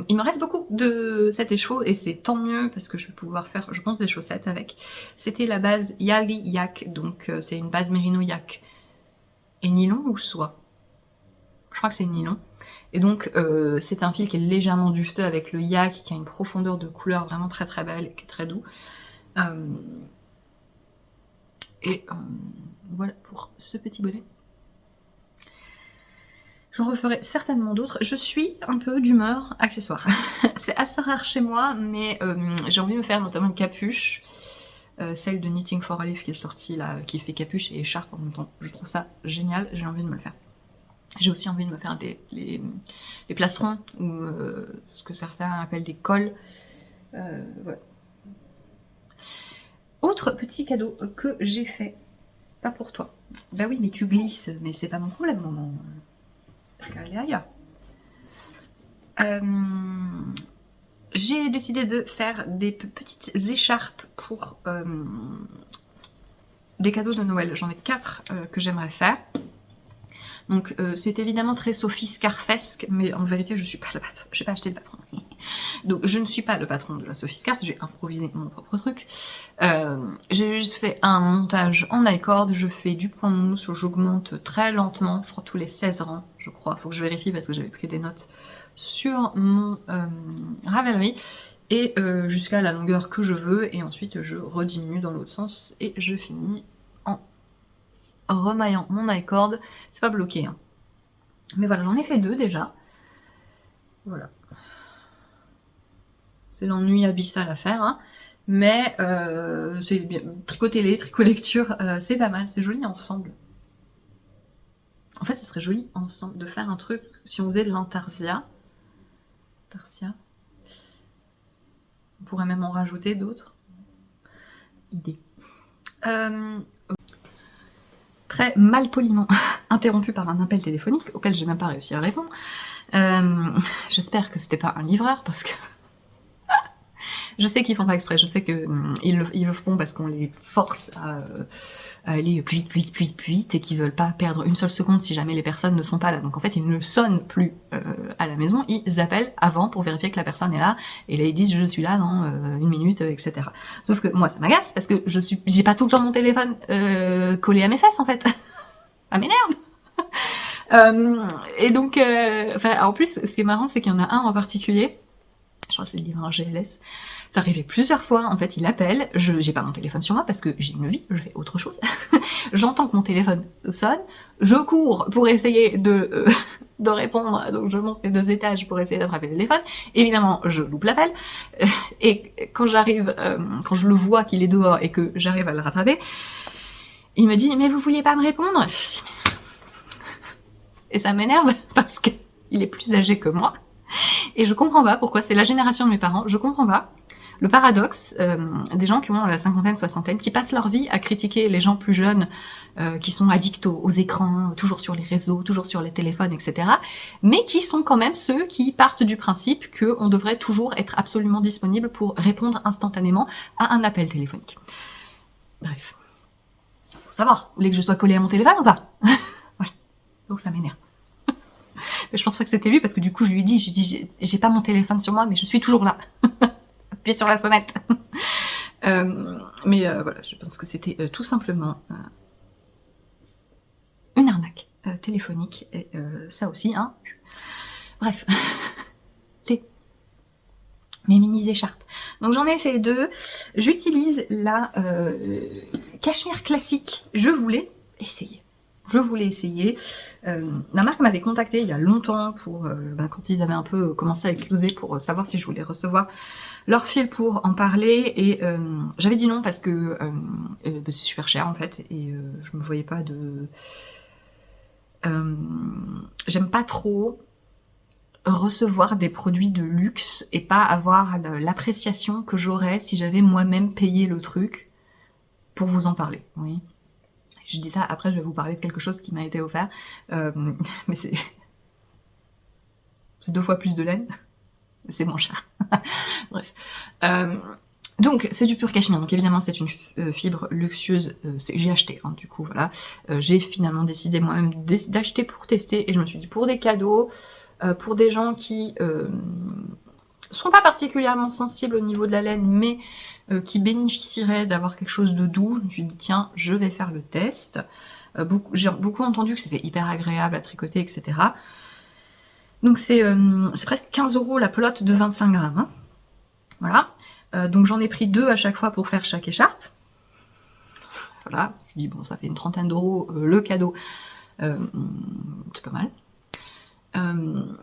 Il me reste beaucoup de cet écheveau et c'est tant mieux parce que je vais pouvoir faire, je pense, des chaussettes avec. C'était la base Yali Yak, donc c'est une base Merino Yak. Et nylon ou soie? Je crois que c'est nylon. Et donc c'est un fil qui est légèrement dufteux avec le yak qui a une profondeur de couleur vraiment très belle et qui est très doux. Voilà pour ce petit bonnet. J'en referai certainement d'autres. Je suis un peu d'humeur accessoire. C'est assez rare chez moi, mais j'ai envie de me faire notamment une capuche. Celle de Knitting for Olive qui est sortie là, qui fait capuche et écharpe en même temps. Je trouve ça génial, j'ai envie de me le faire. J'ai aussi envie de me faire les placerons, ou ce que certains appellent des cols. Voilà. Autre petit cadeau que j'ai fait, pas pour toi. Bah oui, mais tu glisses, mais c'est pas mon problème, maman. Aller ailleurs. J'ai décidé de faire des petites écharpes pour des cadeaux de Noël. J'en ai 4 que j'aimerais faire. Donc c'est évidemment très Sophie Scarfesque, mais en vérité je suis pas le patron. J'ai pas acheté le patron. Donc je ne suis pas le patron de la Sophie Scarf, j'ai improvisé mon propre truc. J'ai juste fait un montage en I-cord, je fais du point mousse, j'augmente très lentement, je crois tous les 16 rangs, je crois. Faut que je vérifie parce que j'avais pris des notes sur mon Ravelry. Et jusqu'à la longueur que je veux, et ensuite je rediminue dans l'autre sens et je finis en remaillant mon I-cord. C'est pas bloqué, hein. Mais voilà, j'en ai fait 2 déjà. Voilà. C'est l'ennui abyssal à faire, hein. Mais c'est bien. Tricot-télé, tricot-lecture, c'est pas mal, c'est joli ensemble. En fait, ce serait joli ensemble de faire un truc, si on faisait de l'intarsia. Tarsia. On pourrait même en rajouter d'autres. Idée. Très mal poliment interrompu par un appel téléphonique auquel j'ai même pas réussi à répondre. J'espère que c'était pas un livreur parce que je sais qu'ils font pas exprès, je sais qu'ils le font parce qu'on les force à aller plus vite et qu'ils veulent pas perdre une seule seconde si jamais les personnes ne sont pas là. Donc en fait ils ne sonnent plus à la maison, ils appellent avant pour vérifier que la personne est là et là ils disent je suis là dans 1 minute, etc. Sauf que moi ça m'agace parce que j'ai pas tout le temps mon téléphone collé à mes fesses en fait. Ça m'énerve. Et donc, en plus, ce qui est marrant, c'est qu'il y en a un en particulier, je crois que c'est le livreur GLS, ça arrivait plusieurs fois, en fait, il appelle, j'ai pas mon téléphone sur moi parce que j'ai une vie, je fais autre chose, j'entends que mon téléphone sonne, je cours pour essayer de répondre, donc je monte les 2 étages pour essayer d'attraper le téléphone, évidemment, je loupe l'appel, et quand j'arrive, quand je le vois qu'il est dehors et que j'arrive à le rattraper, il me dit « mais vous vouliez pas me répondre ?» Et ça m'énerve parce qu'il est plus âgé que moi. Et je comprends pas pourquoi, c'est la génération de mes parents, je comprends pas. Le paradoxe des gens qui ont la cinquantaine, soixantaine, qui passent leur vie à critiquer les gens plus jeunes, qui sont addicts aux écrans, toujours sur les réseaux, toujours sur les téléphones, etc. Mais qui sont quand même ceux qui partent du principe qu'on devrait toujours être absolument disponible pour répondre instantanément à un appel téléphonique. Bref. Faut savoir, vous voulez que je sois collée à mon téléphone ou pas? Voilà. Donc ça m'énerve. Je pense pas que c'était lui parce que du coup je lui ai dit, j'ai pas mon téléphone sur moi mais je suis toujours là. Appuyez sur la sonnette. Voilà, je pense que c'était tout simplement une arnaque téléphonique et ça aussi, hein. Bref, mes mini écharpes. Donc j'en ai fait 2. J'utilise la cachemire classique. Je voulais essayer. La marque m'avait contacté il y a longtemps pour quand ils avaient un peu commencé à exploser pour savoir si je voulais recevoir leur fil pour en parler et j'avais dit non parce que c'est super cher en fait et je me voyais pas de... J'aime pas trop recevoir des produits de luxe et pas avoir l'appréciation que j'aurais si j'avais moi-même payé le truc pour vous en parler, oui. Je dis ça, après je vais vous parler de quelque chose qui m'a été offert, mais c'est 2 fois plus de laine, c'est moins cher. Bref. Donc c'est du pur cachemire, donc évidemment c'est une fibre luxueuse, j'ai acheté, hein, du coup voilà. J'ai finalement décidé moi-même d'acheter pour tester, et je me suis dit pour des cadeaux, pour des gens qui sont pas particulièrement sensibles au niveau de la laine, mais qui bénéficieraient d'avoir quelque chose de doux, je me suis dit tiens, je vais faire le test. J'ai beaucoup entendu que c'était hyper agréable à tricoter, etc. Donc c'est presque 15 € la pelote de 25 grammes. Hein. Voilà. Donc j'en ai pris 2 à chaque fois pour faire chaque écharpe. Voilà, je dis bon ça fait une trentaine d'euros le cadeau. C'est pas mal.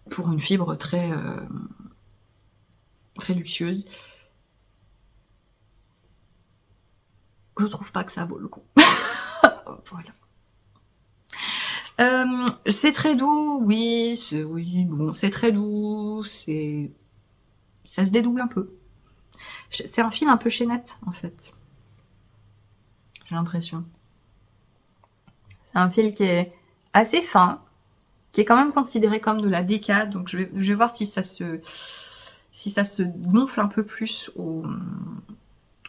Pour une fibre très luxueuse. Je trouve pas que ça vaut le coup. Voilà. C'est très doux, oui, bon, c'est très doux, ça se dédouble un peu. C'est un fil un peu chaînette, en fait. J'ai l'impression. C'est un fil qui est assez fin, qui est quand même considéré comme de la déca, donc je vais voir si ça se gonfle un peu plus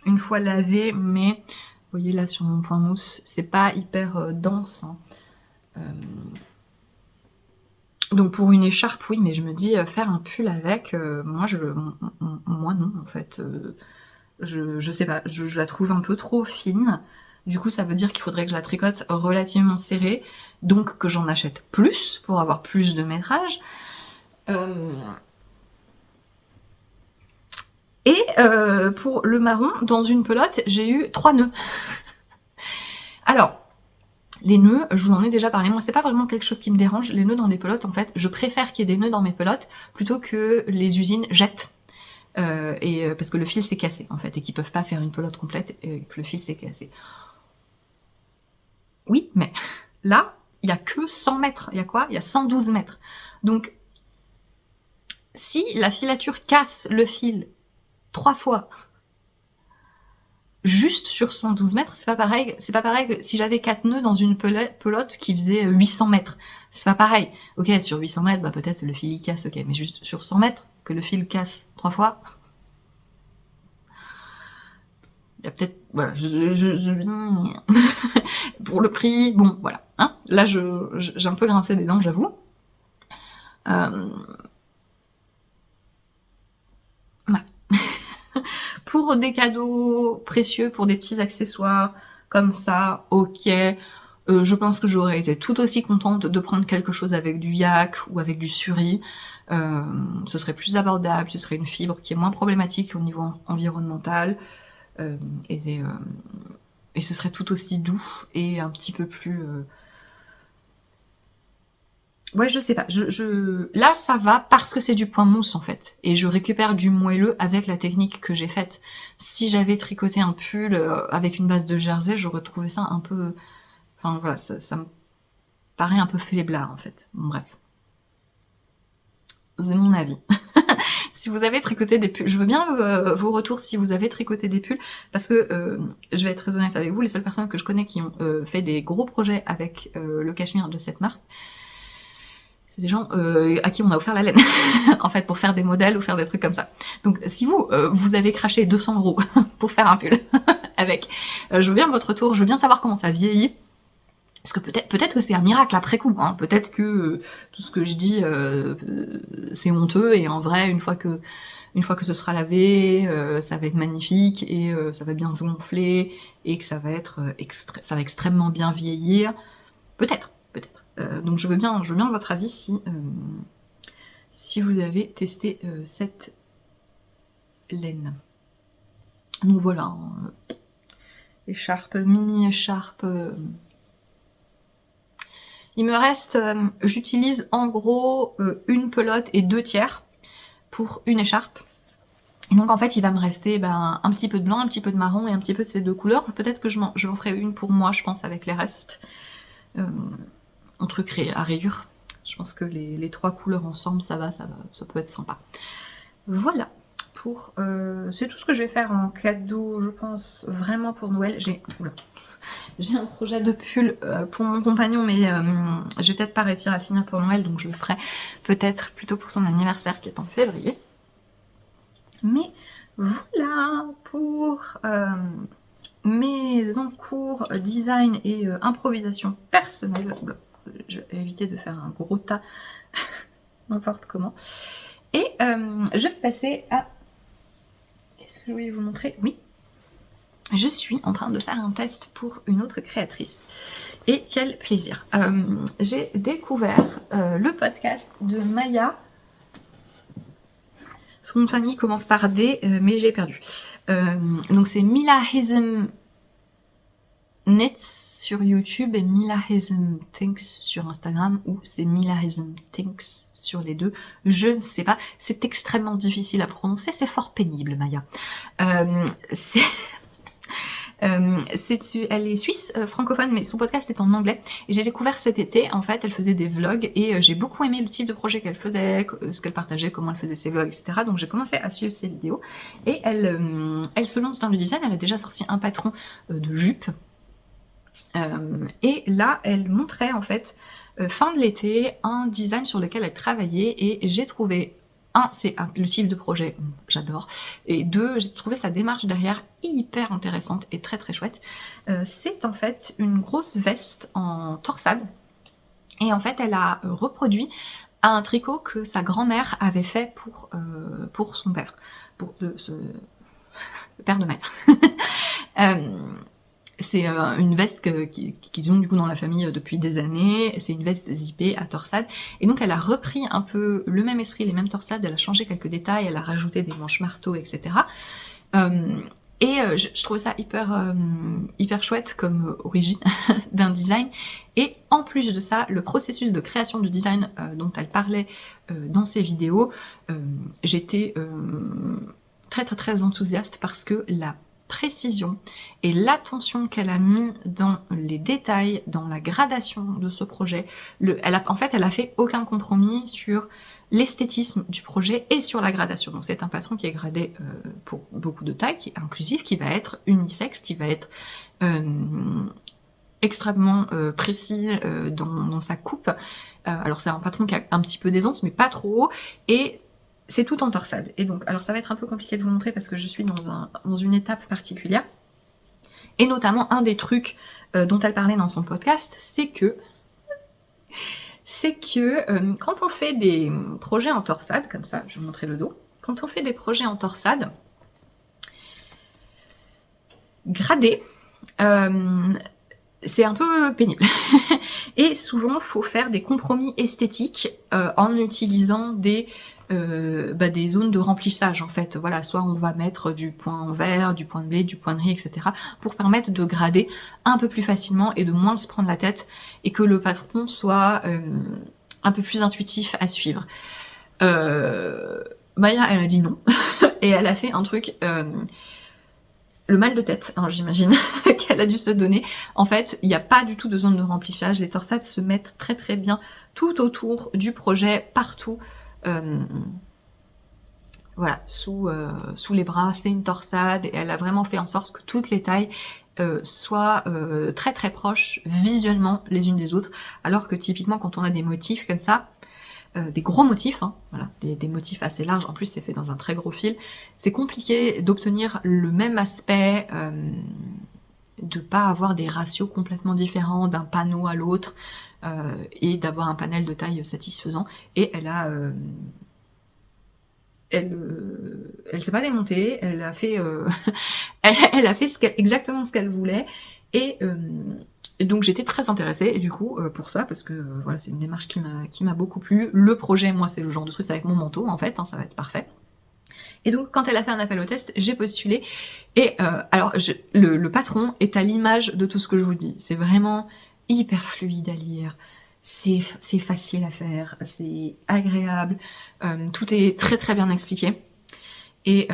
une fois lavé, mais vous voyez là sur mon point mousse, c'est pas hyper dense. Hein. Donc pour une écharpe, oui, mais je me dis faire un pull avec, moi non en fait. Je sais pas, je la trouve un peu trop fine. Du coup, ça veut dire qu'il faudrait que je la tricote relativement serrée, donc que j'en achète plus pour avoir plus de métrage. Et pour le marron, dans une pelote, j'ai eu 3 nœuds. Alors, les nœuds, je vous en ai déjà parlé, moi c'est pas vraiment quelque chose qui me dérange, les nœuds dans des pelotes en fait, je préfère qu'il y ait des nœuds dans mes pelotes plutôt que les usines jettent. Parce que le fil s'est cassé en fait, et qu'ils peuvent pas faire une pelote complète et que le fil s'est cassé. Oui, mais là, il y a que 100 mètres, il y a quoi? Il y a 112 mètres. Donc, si la filature casse le fil 3 fois, juste sur 112 mètres, c'est pas pareil que si j'avais 4 nœuds dans une pelote qui faisait 800 mètres. C'est pas pareil. Ok, sur 800 mètres, bah peut-être le fil il casse, ok, mais juste sur 100 mètres, que le fil casse 3 fois. Il y a peut-être, voilà, pour le prix, bon, voilà. Hein, là, j'ai un peu grincé des dents, j'avoue. Ouais. Pour des cadeaux précieux, pour des petits accessoires comme ça, ok. Je pense que j'aurais été tout aussi contente de prendre quelque chose avec du yak ou avec du suri. Ce serait plus abordable, ce serait une fibre qui est moins problématique au niveau environnemental. Et ce serait tout aussi doux et un petit peu plus... Ouais, je sais pas. Là, ça va parce que c'est du point mousse, en fait. Et je récupère du moelleux avec la technique que j'ai faite. Si j'avais tricoté un pull avec une base de jersey, j'aurais trouvé ça un peu... Enfin, voilà, ça me paraît un peu faiblard, en fait. Bon, bref. c'est mon avis. Si vous avez tricoté des pulls, je veux bien vos retours si vous avez tricoté des pulls, parce que je vais être très honnête avec vous, les seules personnes que je connais qui ont fait des gros projets avec le cachemire de cette marque, c'est des gens à qui on a offert la laine, en fait, pour faire des modèles ou faire des trucs comme ça. Donc si vous, vous avez craché 200 € pour faire un pull avec, je veux bien votre retour, je veux bien savoir comment ça vieillit. Parce que peut-être que c'est un miracle après coup, hein. Peut-être que tout ce que je dis c'est honteux et en vrai une fois que ce sera lavé, ça va être magnifique et ça va bien se gonfler et que ça va être ça va extrêmement bien vieillir. Peut-être. Donc je veux bien votre avis si vous avez testé cette laine. Donc voilà, hein, écharpe, mini écharpe. Il me reste, j'utilise en gros une pelote et 2 tiers pour une écharpe. Et donc en fait il va me rester un petit peu de blanc, un petit peu de marron et un petit peu de ces deux couleurs. Peut-être que je m'en ferai une pour moi, je pense, avec les restes. Un truc à rayures. Je pense que les 3 couleurs ensemble, ça peut être sympa. Voilà. C'est tout ce que je vais faire en cadeau, je pense, vraiment pour Noël. J'ai un projet de pull pour mon compagnon, mais je vais peut-être pas réussir à le finir pour Noël, donc je le ferai peut-être plutôt pour son anniversaire qui est en février. Mais voilà pour mes encours design et improvisation personnelle. Oula, je vais éviter de faire un gros tas n'importe comment. Et je vais passer à... Qu'est-ce que je voulais vous montrer? Oui. Je suis en train de faire un test pour une autre créatrice. Et quel plaisir. J'ai découvert le podcast de Maya. Son nom de famille commence par D, mais j'ai perdu. Donc c'est Milahism Knits sur YouTube et Milahism Thinks sur Instagram, ou c'est Milahism Thinks sur les deux. Je ne sais pas. C'est extrêmement difficile à prononcer. C'est fort pénible, Maya. Elle est suisse, francophone, mais son podcast est en anglais. Et j'ai découvert cet été, en fait, elle faisait des vlogs et j'ai beaucoup aimé le type de projet qu'elle faisait, ce qu'elle partageait, comment elle faisait ses vlogs, etc. Donc j'ai commencé à suivre ses vidéos. Et elle se lance dans le design. Elle a déjà sorti un patron de jupe. Et là, elle montrait, en fait, fin de l'été, un design sur lequel elle travaillait. Et j'ai trouvé... c'est le type de projet, j'adore. Et 2, j'ai trouvé sa démarche derrière hyper intéressante et très très chouette. C'est en fait une grosse veste en torsade. Et en fait, elle a reproduit un tricot que sa grand-mère avait fait pour son père. Pour le père de mère. C'est une veste qu'ils ont du coup dans la famille depuis des années. C'est une veste zippée à torsade. Et donc elle a repris un peu le même esprit, les mêmes torsades. Elle a changé quelques détails, elle a rajouté des manches marteau, etc. Je trouvais ça hyper chouette comme origine d'un design. Et en plus de ça, le processus de création du design dont elle parlait dans ses vidéos, j'étais très enthousiaste parce que la précision et l'attention qu'elle a mis dans les détails, dans la gradation de ce projet. Elle a fait aucun compromis sur l'esthétisme du projet et sur la gradation. Donc c'est un patron qui est gradé pour beaucoup de tailles, qui est inclusif, qui va être unisexe, qui va être extrêmement précis dans sa coupe. Alors c'est un patron qui a un petit peu d'aisance, mais pas trop, et c'est tout en torsade. Et donc, alors ça va être un peu compliqué de vous montrer parce que je suis dans une étape particulière. Et notamment, un des trucs dont elle parlait dans son podcast, c'est que quand on fait des projets en torsade, comme ça, je vais vous montrer le dos. Quand on fait des projets en torsade, gradés, c'est un peu pénible. Et souvent, il faut faire des compromis esthétiques en utilisant des zones de remplissage en fait. Voilà, soit on va mettre du point en vert, du point de blé, du point de riz, etc. pour permettre de grader un peu plus facilement et de moins se prendre la tête et que le patron soit un peu plus intuitif à suivre. Maya, elle a dit non et elle a fait un truc... le mal de tête, hein, j'imagine, qu'elle a dû se donner. En fait, il n'y a pas du tout de zone de remplissage. Les torsades se mettent très bien tout autour du projet, partout. voilà, sous les bras, c'est une torsade, et elle a vraiment fait en sorte que toutes les tailles soient très très proches visuellement les unes des autres, alors que typiquement quand on a des motifs comme ça, des gros motifs, hein, voilà, des motifs assez larges, en plus c'est fait dans un très gros fil, c'est compliqué d'obtenir le même aspect, de pas avoir des ratios complètement différents d'un panneau à l'autre, et d'avoir un panel de taille satisfaisant. Et elle a elle s'est pas démontée, elle a fait elle a fait exactement ce qu'elle voulait, et donc j'étais très intéressée, et du coup pour ça, parce que voilà, c'est une démarche qui m'a beaucoup plu. Le projet, moi, c'est le genre de truc avec mon manteau en fait, hein, ça va être parfait. Et donc quand elle a fait un appel au test, j'ai postulé, et alors le patron est à l'image de tout ce que je vous dis, c'est vraiment hyper fluide à lire, c'est facile à faire, c'est agréable, tout est très très bien expliqué, et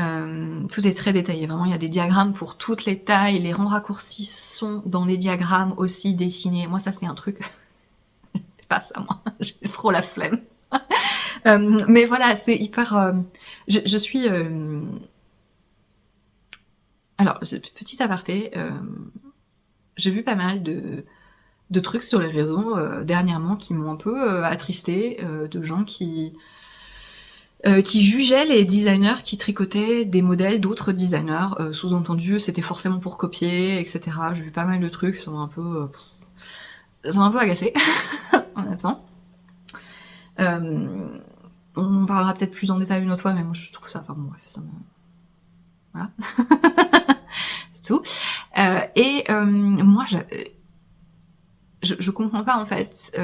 tout est très détaillé, vraiment il y a des diagrammes pour toutes les tailles, les rangs raccourcis sont dans les diagrammes aussi dessinés. Moi ça c'est un truc, c'est pas ça moi, j'ai trop la flemme. Mais voilà, c'est hyper... je suis... Alors, petit aparté, j'ai vu pas mal de trucs sur les réseaux dernièrement qui m'ont un peu attristée, de gens qui jugeaient les designers qui tricotaient des modèles d'autres designers, sous-entendu c'était forcément pour copier, etc. J'ai vu pas mal de trucs, ça m'a un peu agacé, honnêtement. On parlera peut-être plus en détail une autre fois, mais moi je trouve ça, enfin bon bref, ça me... Voilà. C'est tout. Et moi je comprends pas en fait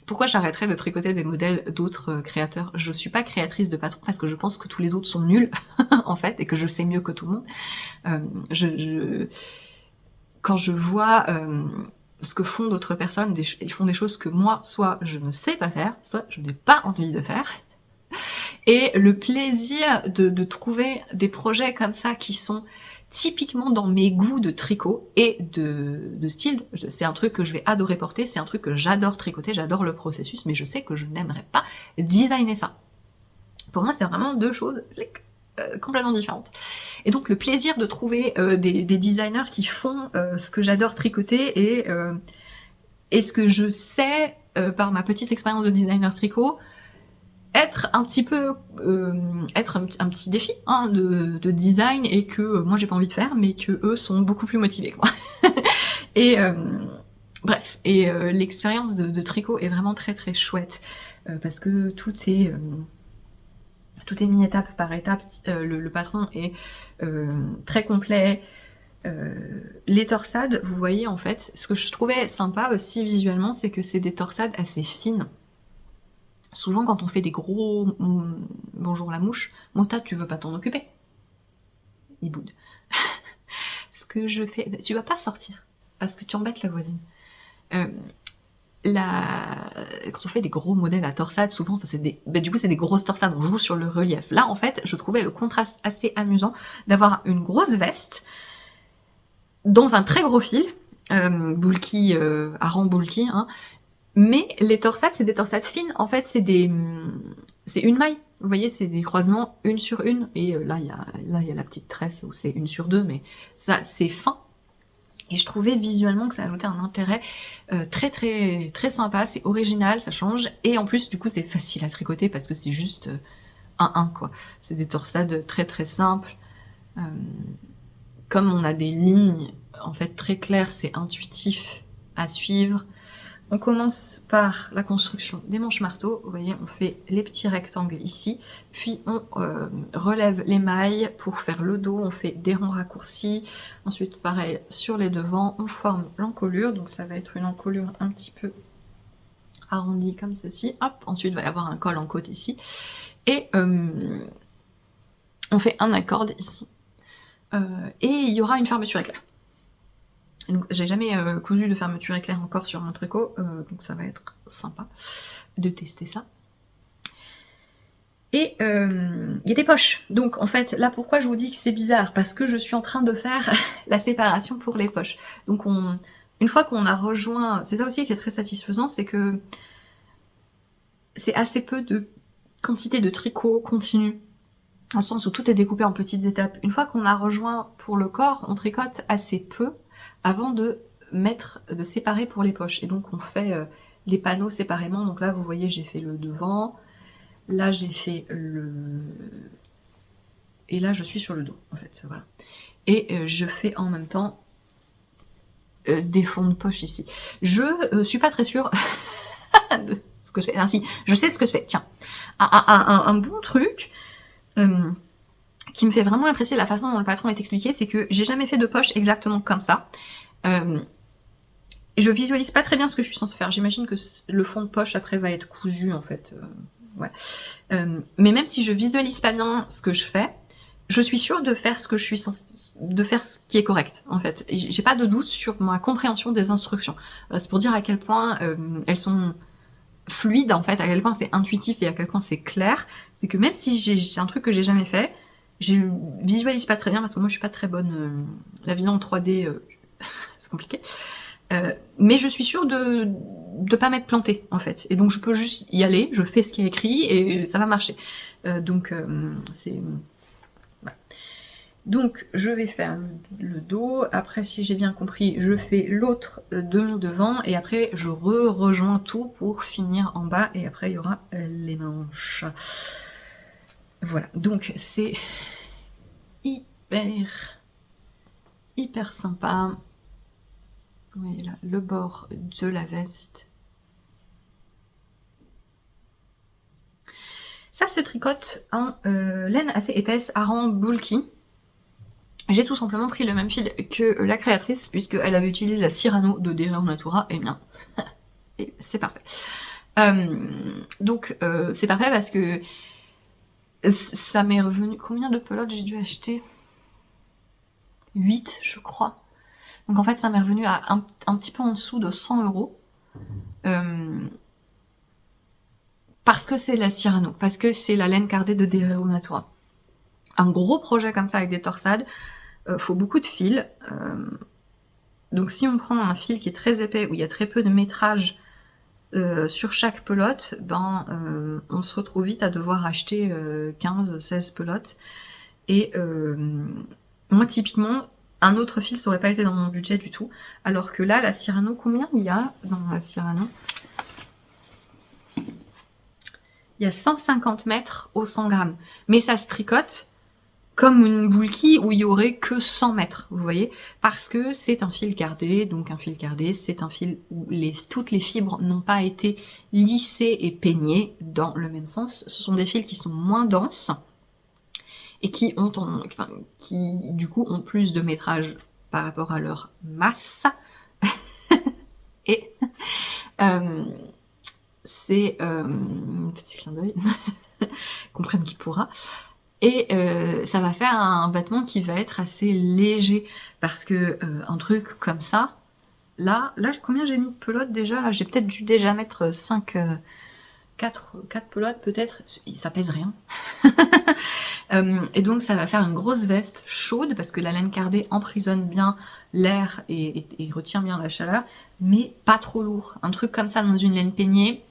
pourquoi j'arrêterais de tricoter des modèles d'autres créateurs. Je suis pas créatrice de patron parce que je pense que tous les autres sont nuls en fait, et que je sais mieux que tout le monde. Quand je vois ce que font d'autres personnes, ils font des choses que moi, soit je ne sais pas faire, soit je n'ai pas envie de faire. Et le plaisir de trouver des projets comme ça qui sont typiquement dans mes goûts de tricot et de style, c'est un truc que je vais adorer porter, c'est un truc que j'adore tricoter, j'adore le processus, mais je sais que je n'aimerais pas designer ça. Pour moi, c'est vraiment deux choses complètement différentes. Et donc le plaisir de trouver des designers qui font ce que j'adore tricoter, et ce que je sais par ma petite expérience de designer tricot, être un petit peu être un petit défi hein, de design, et que moi j'ai pas envie de faire, mais que eux sont beaucoup plus motivés que moi. Et bref, et l'expérience de tricot est vraiment très très chouette, parce que tout est mis étape par étape. Le patron est très complet. Les torsades, vous voyez en fait, ce que je trouvais sympa aussi visuellement, c'est que c'est des torsades assez fines. Souvent quand on fait des gros bonjour la mouche, Mota tu veux pas t'en occuper, il boude. Ce que je fais, tu vas pas sortir parce que tu embêtes la voisine. Quand on fait des gros modèles à torsade, souvent du coup c'est des grosses torsades, on joue sur le relief. Là en fait je trouvais le contraste assez amusant d'avoir une grosse veste dans un très gros fil, bulky, à rang bulky, hein. Mais les torsades, c'est des torsades fines, en fait, c'est une maille. Vous voyez, c'est des croisements une sur une, et là, il y a la petite tresse où c'est une sur deux, mais ça, c'est fin. Et je trouvais visuellement que ça ajoutait un intérêt très très très sympa, c'est original, ça change, et en plus, du coup, c'est facile à tricoter parce que c'est juste un quoi. C'est des torsades très très simples. Comme on a des lignes, en fait, très claires, c'est intuitif à suivre. On commence par la construction des manches marteaux. Vous voyez, on fait les petits rectangles ici, puis on relève les mailles pour faire le dos, on fait des ronds raccourcis. Ensuite, pareil, sur les devants, on forme l'encolure. Donc ça va être une encolure un petit peu arrondie comme ceci. Hop, ensuite, il va y avoir un col en côte ici. Et on fait un accorde ici. Et il y aura une fermeture éclair. Donc j'ai jamais cousu de fermeture éclair encore sur un tricot, donc ça va être sympa de tester ça. Et il y a des poches. Donc en fait, là pourquoi je vous dis que c'est bizarre, parce que je suis en train de faire la séparation pour les poches. Donc une fois qu'on a rejoint, c'est ça aussi qui est très satisfaisant, c'est que c'est assez peu de quantité de tricot continu, dans le sens où tout est découpé en petites étapes. Une fois qu'on a rejoint pour le corps, on tricote assez peu avant de séparer pour les poches. Et donc on fait les panneaux séparément. Donc là vous voyez j'ai fait le devant, là j'ai fait et là je suis sur le dos en fait, voilà. Et je fais en même temps des fonds de poche ici. Je suis pas très sûre de ce que je fais. Ainsi, je sais ce que je fais. Tiens, un bon truc qui me fait vraiment apprécier la façon dont le patron est expliqué, c'est que j'ai jamais fait de poche exactement comme ça. Je visualise pas très bien ce que je suis censée faire. J'imagine que le fond de poche après va être cousu en fait. Ouais. Mais même si je visualise pas bien ce que je fais, je suis sûre de faire ce que je suis censée, de faire ce qui est correct en fait. J'ai pas de doute sur ma compréhension des instructions. C'est pour dire à quel point elles sont fluides en fait, à quel point c'est intuitif et à quel point c'est clair. C'est que même si c'est un truc que j'ai jamais fait, je visualise pas très bien parce que moi je suis pas très bonne. La vision en 3D, c'est compliqué. Mais je suis sûre de pas m'être plantée en fait. Et donc je peux juste y aller, je fais ce qui est écrit et ça va marcher. Donc c'est... Voilà. Donc je vais faire le dos, après si j'ai bien compris je fais l'autre demi devant et après je rejoins tout pour finir en bas et après il y aura les manches. Voilà, donc c'est hyper sympa. Vous voyez là le bord de la veste. Ça se tricote en laine assez épaisse, Aran Bulky. J'ai tout simplement pris le même fil que la créatrice, puisqu'elle avait utilisé la Cyrano de Dereo Natura, et bien, et c'est parfait. Donc c'est parfait parce que ça m'est revenu... Combien de pelotes j'ai dû acheter? 8, je crois. Donc en fait, ça m'est revenu à un petit peu en dessous de 100 €. Parce que c'est la Cyrano, parce que c'est la laine cardée de Dereo Natura. Un gros projet comme ça avec des torsades, faut beaucoup de fils. Donc si on prend un fil qui est très épais, où il y a très peu de métrage sur chaque pelote, on se retrouve vite à devoir acheter 15-16 pelotes. Et moi typiquement, un autre fil ça aurait pas été dans mon budget du tout. Alors que là, la Cyrano, combien il y a dans la Cyrano? Il y a 150 mètres au 100 grammes. Mais ça se tricote comme une bulky où il y aurait que 100 mètres, vous voyez, parce que c'est un fil cardé, donc un fil cardé, c'est un fil où toutes les fibres n'ont pas été lissées et peignées dans le même sens. Ce sont des fils qui sont moins denses et qui du coup ont plus de métrage par rapport à leur masse. Et c'est petit clin d'œil, comprenne qui pourra. Et ça va faire un vêtement qui va être assez léger, parce que un truc comme ça, là combien j'ai mis de pelotes déjà? Là j'ai peut-être dû déjà mettre 4 pelotes peut-être, ça pèse rien. Et donc ça va faire une grosse veste chaude, parce que la laine cardée emprisonne bien l'air et retient bien la chaleur, mais pas trop lourd. Un truc comme ça dans une laine peignée,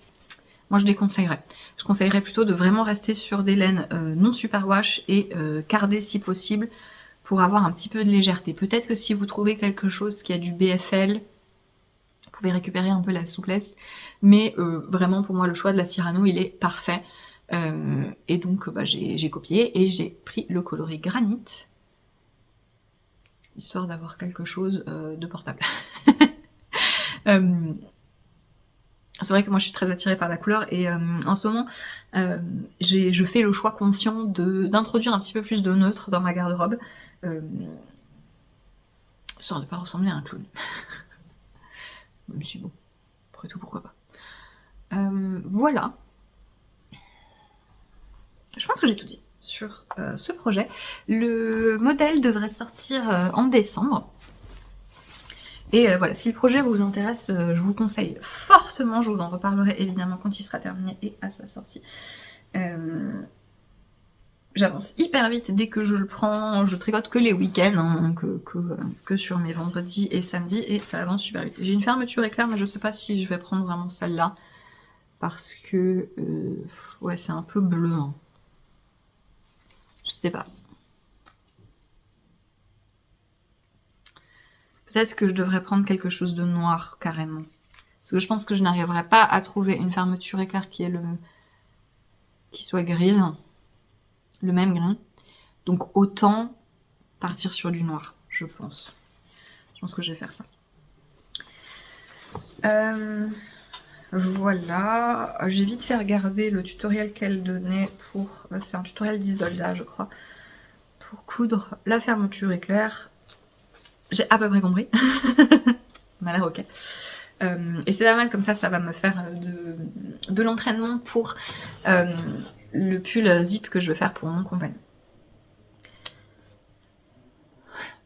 moi je déconseillerais. Je conseillerais plutôt de vraiment rester sur des laines non superwash et cardées si possible, pour avoir un petit peu de légèreté. Peut-être que si vous trouvez quelque chose qui a du BFL, vous pouvez récupérer un peu la souplesse, mais vraiment pour moi le choix de la Cyrano il est parfait. Et donc j'ai copié et j'ai pris le coloris granit, histoire d'avoir quelque chose de portable. C'est vrai que moi je suis très attirée par la couleur et en ce moment je fais le choix conscient d'introduire un petit peu plus de neutre dans ma garde-robe, histoire de ne pas ressembler à un clown. Même si bon, après tout pourquoi pas. Voilà. Je pense que j'ai tout dit sur ce projet. Le modèle devrait sortir en décembre. Et voilà, si le projet vous intéresse, je vous conseille fortement, je vous en reparlerai évidemment quand il sera terminé et à sa sortie. J'avance hyper vite dès que je le prends, je tricote que les week-ends, hein, que sur mes vendredis et samedis, et ça avance super vite. J'ai une fermeture éclair, mais je sais pas si je vais prendre vraiment celle-là. parce que ouais, c'est un peu bleu, hein. Je sais pas. Peut-être que je devrais prendre quelque chose de noir carrément, parce que je pense que je n'arriverai pas à trouver une fermeture éclair qui soit grise, le même grain. Donc autant partir sur du noir, je pense. Je pense que je vais faire ça. Voilà, j'ai vite fait regarder le tutoriel qu'elle donnait pour... c'est un tutoriel d'Isolda, je crois, pour coudre la fermeture éclair. J'ai à peu près compris. Ça m'a l'air ok. Et c'est pas mal, comme ça va me faire de l'entraînement pour le pull zip que je veux faire pour mon compagnon.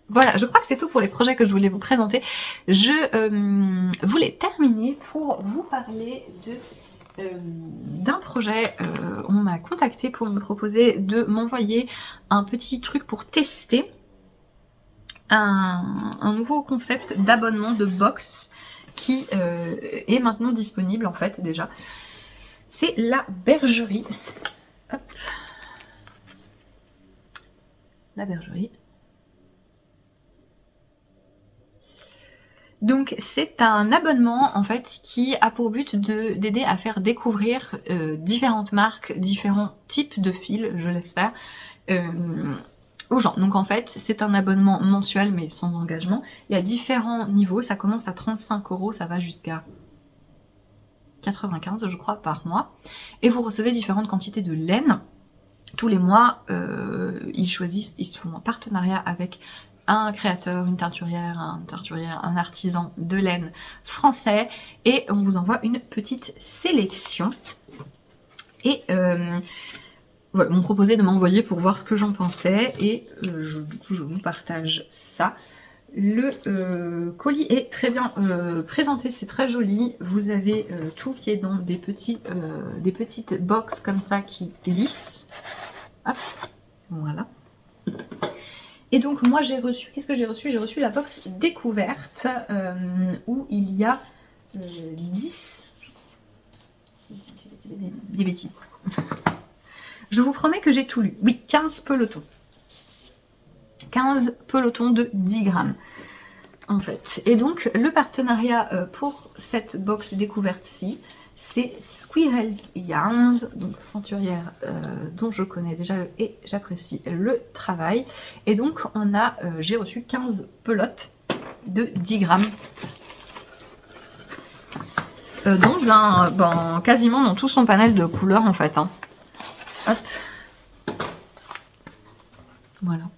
Voilà, je crois que c'est tout pour les projets que je voulais vous présenter. Je voulais terminer pour vous parler d'un projet. On m'a contacté pour me proposer de m'envoyer un petit truc pour tester un nouveau concept d'abonnement de box qui est maintenant disponible en fait déjà. C'est la bergerie. Hop. La bergerie. Donc c'est un abonnement en fait qui a pour but d'aider à faire découvrir différentes marques, différents types de fils, je l'espère, aux gens. Donc en fait c'est un abonnement mensuel mais sans engagement. Il y a différents niveaux, ça commence à 35 €, ça va jusqu'à 95 je crois par mois. Et vous recevez différentes quantités de laine. Tous les mois, ils font un partenariat avec un créateur, une teinturière, un artisan de laine français, et on vous envoie une petite sélection. Et voilà, m'ont proposé de m'envoyer pour voir ce que j'en pensais, et du coup je vous partage ça. Le colis est très bien présenté, c'est très joli. Vous avez tout qui est dans des petites box comme ça qui glissent. Hop, voilà. Et donc moi j'ai reçu, qu'est-ce que j'ai reçu? J'ai reçu la box découverte où il y a 10... des bêtises. Je vous promets que j'ai tout lu. Oui, 15 pelotons. 15 pelotons de 10 grammes en fait. Et donc le partenariat pour cette box découverte-ci, c'est Squirrels Yarns, donc teinturière dont je connais déjà et j'apprécie le travail. Et donc j'ai reçu 15 pelotes de 10 grammes dans quasiment dans tout son panel de couleurs en fait. Hein. Hop. Voilà.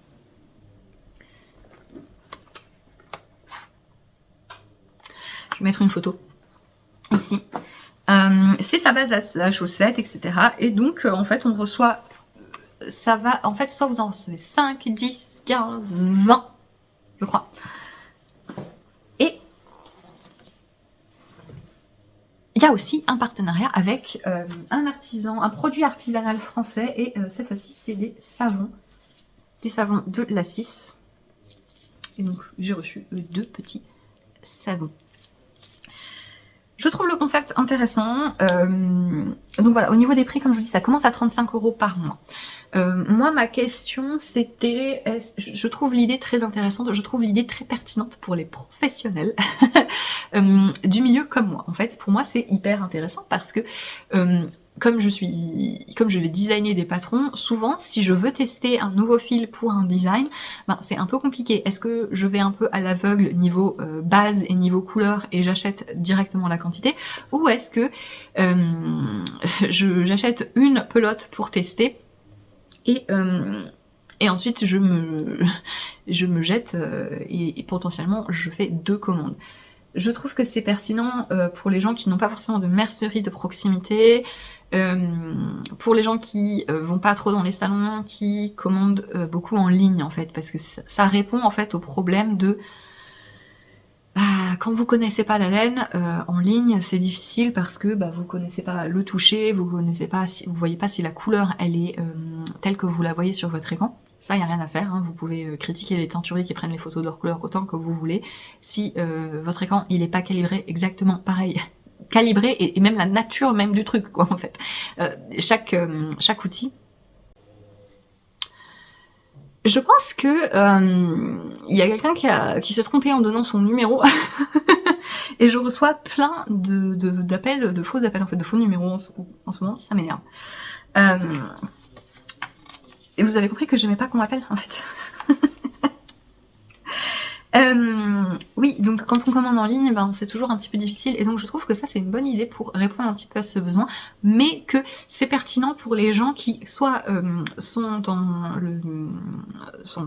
Je vais mettre une photo ici. C'est sa base à chaussettes, etc. Et donc, en fait, on reçoit... Ça va... En fait, soit vous en recevez 5, 10, 15, 20, je crois. Et il y a aussi un partenariat avec un artisan, un produit artisanal français. Et cette fois-ci, c'est des savons. Des savons de la 6. Et donc, j'ai reçu 2 petits savons. Je trouve le concept intéressant. Donc voilà, au niveau des prix, comme je vous dis, ça commence à 35 € par mois. Moi, ma question, c'était... Je trouve l'idée très intéressante, je trouve l'idée très pertinente pour les professionnels du milieu comme moi. En fait, pour moi, c'est hyper intéressant parce que... comme je vais designer des patrons, souvent si je veux tester un nouveau fil pour un design, c'est un peu compliqué. Est-ce que je vais un peu à l'aveugle niveau base et niveau couleur et j'achète directement la quantité, ou est-ce que j'achète une pelote pour tester et ensuite je me jette et potentiellement je fais 2 commandes. Je trouve que c'est pertinent pour les gens qui n'ont pas forcément de mercerie de proximité, pour les gens qui vont pas trop dans les salons, qui commandent beaucoup en ligne en fait, parce que ça répond en fait au problème de quand vous connaissez pas la laine en ligne, c'est difficile parce que vous connaissez pas le toucher, vous voyez pas si la couleur elle est telle que vous la voyez sur votre écran. Ça, il n'y a rien à faire, hein. Vous pouvez critiquer les teinturiers qui prennent les photos de leur couleur autant que vous voulez. Si votre écran il est pas calibré exactement pareil calibré et même la nature même du truc, quoi, en fait. Chaque outil. Je pense que il y a quelqu'un qui s'est trompé en donnant son numéro et je reçois plein d'appels, de faux appels en fait, de faux numéros en ce moment, ça m'énerve. Et vous avez compris que j'aimais pas qu'on m'appelle en fait. Oui, donc quand on commande en ligne, ben, c'est toujours un petit peu difficile et donc je trouve que ça c'est une bonne idée pour répondre un petit peu à ce besoin, mais que c'est pertinent pour les gens qui soit sont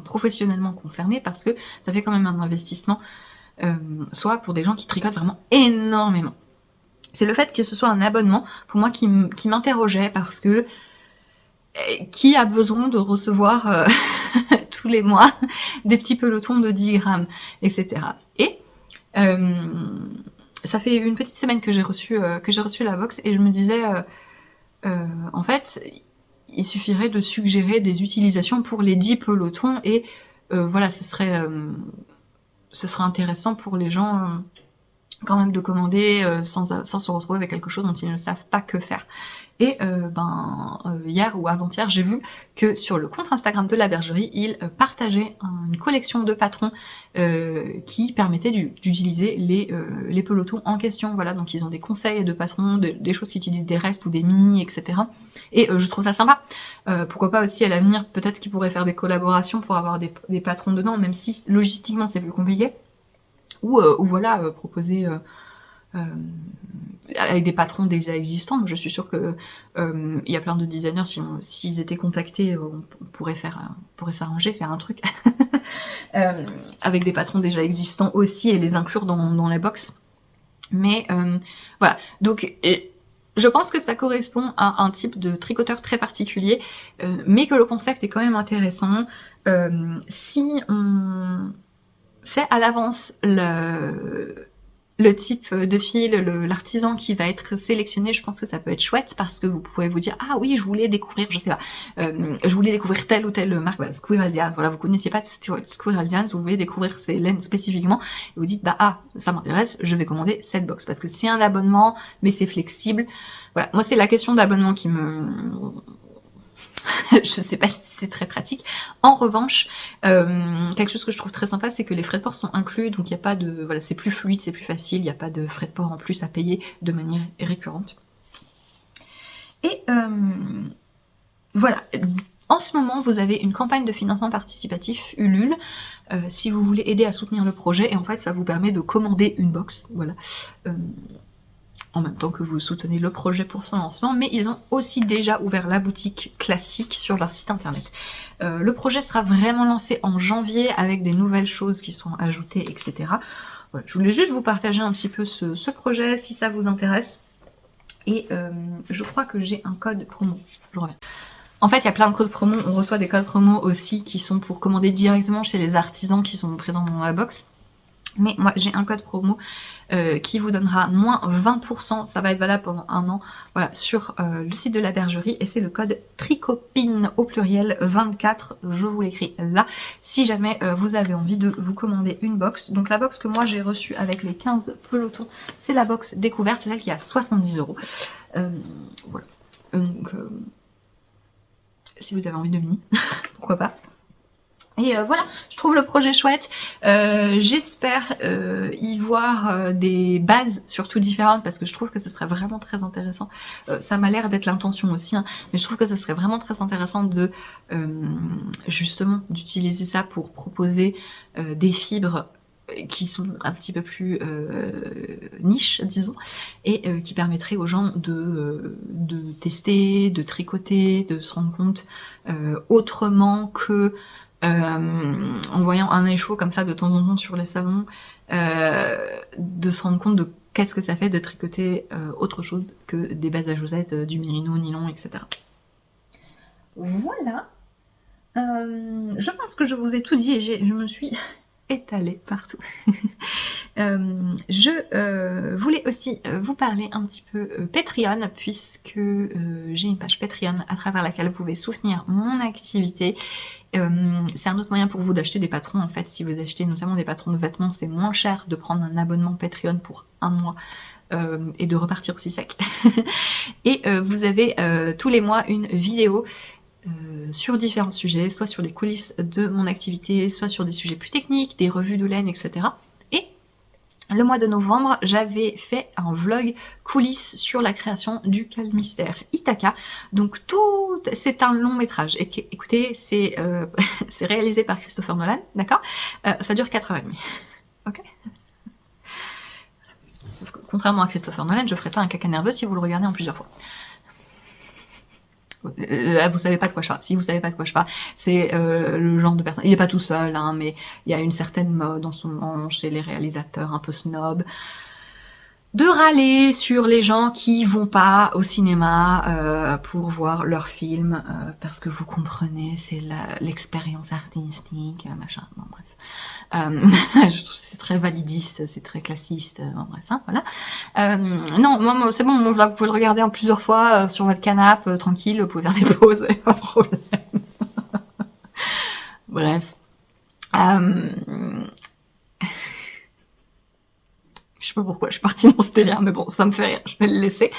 professionnellement concernés parce que ça fait quand même un investissement, soit pour des gens qui tricotent vraiment énormément. C'est le fait que ce soit un abonnement pour moi qui m'interrogeait parce que qui a besoin de recevoir tous les mois des petits pelotons de 10 grammes, etc. Et ça fait une petite semaine que j'ai reçu la box et je me disais en fait il suffirait de suggérer des utilisations pour les 10 pelotons et voilà, ce serait intéressant pour les gens quand même de commander sans se retrouver avec quelque chose dont ils ne savent pas que faire. Et hier ou avant-hier, j'ai vu que sur le compte Instagram de la bergerie, ils partageaient une collection de patrons qui permettaient d'utiliser les pelotons en question. Voilà, donc ils ont des conseils de patrons, des choses qui utilisent des restes ou des mini, etc. Et je trouve ça sympa. Pourquoi pas aussi à l'avenir, peut-être qu'ils pourraient faire des collaborations pour avoir des patrons dedans, même si logistiquement c'est plus compliqué. Ou voilà, proposer avec des patrons déjà existants. Moi, je suis sûre que y a plein de designers, s'ils étaient contactés, on pourrait s'arranger, faire un truc avec des patrons déjà existants aussi et les inclure dans la box. Mais voilà, donc je pense que ça correspond à un type de tricoteur très particulier, mais que le concept est quand même intéressant. Si on sait à l'avance le type de fil, l'artisan qui va être sélectionné, je pense que ça peut être chouette parce que vous pouvez vous dire ah oui, je voulais découvrir, je sais pas, je voulais découvrir telle ou telle marque, bah, Squirrel Yarns, voilà, vous connaissiez pas Squirrel Yarns, vous voulez découvrir ces laines spécifiquement et vous dites bah ah, ça m'intéresse, je vais commander cette box parce que c'est un abonnement mais c'est flexible. Voilà, moi c'est la question d'abonnement qui me je sais pas si c'est très pratique. En revanche, quelque chose que je trouve très sympa, c'est que les frais de port sont inclus, donc il n'y a pas de... Voilà, c'est plus fluide, c'est plus facile, il n'y a pas de frais de port en plus à payer de manière récurrente. Et voilà, en ce moment, vous avez une campagne de financement participatif Ulule, si vous voulez aider à soutenir le projet, et en fait, ça vous permet de commander une box, voilà. En même temps que vous soutenez le projet pour son lancement, mais ils ont aussi déjà ouvert la boutique classique sur leur site internet. Le projet sera vraiment lancé en janvier avec des nouvelles choses qui sont ajoutées, etc. Voilà, je voulais juste vous partager un petit peu ce projet si ça vous intéresse. Et je crois que j'ai un code promo, je reviens. En fait, il y a plein de codes promo, on reçoit des codes promo aussi qui sont pour commander directement chez les artisans qui sont présents dans la box. Mais moi j'ai un code promo qui vous donnera moins 20%, ça va être valable pendant un an, voilà, sur le site de la bergerie, et c'est le code TRICOPINE au pluriel 24, je vous l'écris là, si jamais vous avez envie de vous commander une box. Donc la box que moi j'ai reçue avec les 15 pelotons, c'est la box découverte, c'est celle qui est à 70 €. Voilà, donc si vous avez envie de mini, pourquoi pas. Et voilà, je trouve le projet chouette, j'espère y voir des bases surtout différentes parce que je trouve que ce serait vraiment très intéressant, ça m'a l'air d'être l'intention aussi, hein, mais je trouve que ce serait vraiment très intéressant de justement d'utiliser ça pour proposer des fibres qui sont un petit peu plus niche, disons, et qui permettraient aux gens de tester, de tricoter, de se rendre compte autrement que en voyant un écheveau comme ça de temps en temps sur les salons, de se rendre compte de qu'est-ce que ça fait de tricoter autre chose que des bases à Josette, du mérino, nylon, etc. Voilà. Je pense que je vous ai tout dit et je me suis étalée partout. Je voulais aussi vous parler un petit peu Patreon, puisque j'ai une page Patreon à travers laquelle vous pouvez soutenir mon activité. C'est un autre moyen pour vous d'acheter des patrons en fait. Si vous achetez notamment des patrons de vêtements, c'est moins cher de prendre un abonnement Patreon pour un mois et de repartir aussi sec. Et vous avez tous les mois une vidéo sur différents sujets, soit sur les coulisses de mon activité, soit sur des sujets plus techniques, des revues de laine, etc. Et le mois de novembre, j'avais fait un vlog coulisses sur la création du calmystère Ithaka. Donc tout, c'est un long métrage. Et écoutez, c'est c'est réalisé par Christopher Nolan, d'accord. Ça dure 4h30. Ok. Sauf que, contrairement à Christopher Nolan, je ferai pas un caca nerveux si vous le regardez en plusieurs fois. Vous savez pas de quoi je parle. Si vous savez pas de quoi je parle, c'est le genre de personne. Il est pas tout seul, hein, mais il y a une certaine mode en ce moment chez les réalisateurs un peu snobs de râler sur les gens qui vont pas au cinéma pour voir leurs films parce que vous comprenez, c'est l'expérience artistique, machin. Bon, bref. Je trouve que c'est très validiste, c'est très classiste, bref, hein, voilà. Non, moi, c'est bon, mon vlog, vous pouvez le regarder en plusieurs fois sur votre canapé, tranquille, vous pouvez faire des pauses, pas de problème. Bref. Je sais pas pourquoi je suis partie dans ce délire, mais bon, ça me fait rire, je vais le laisser.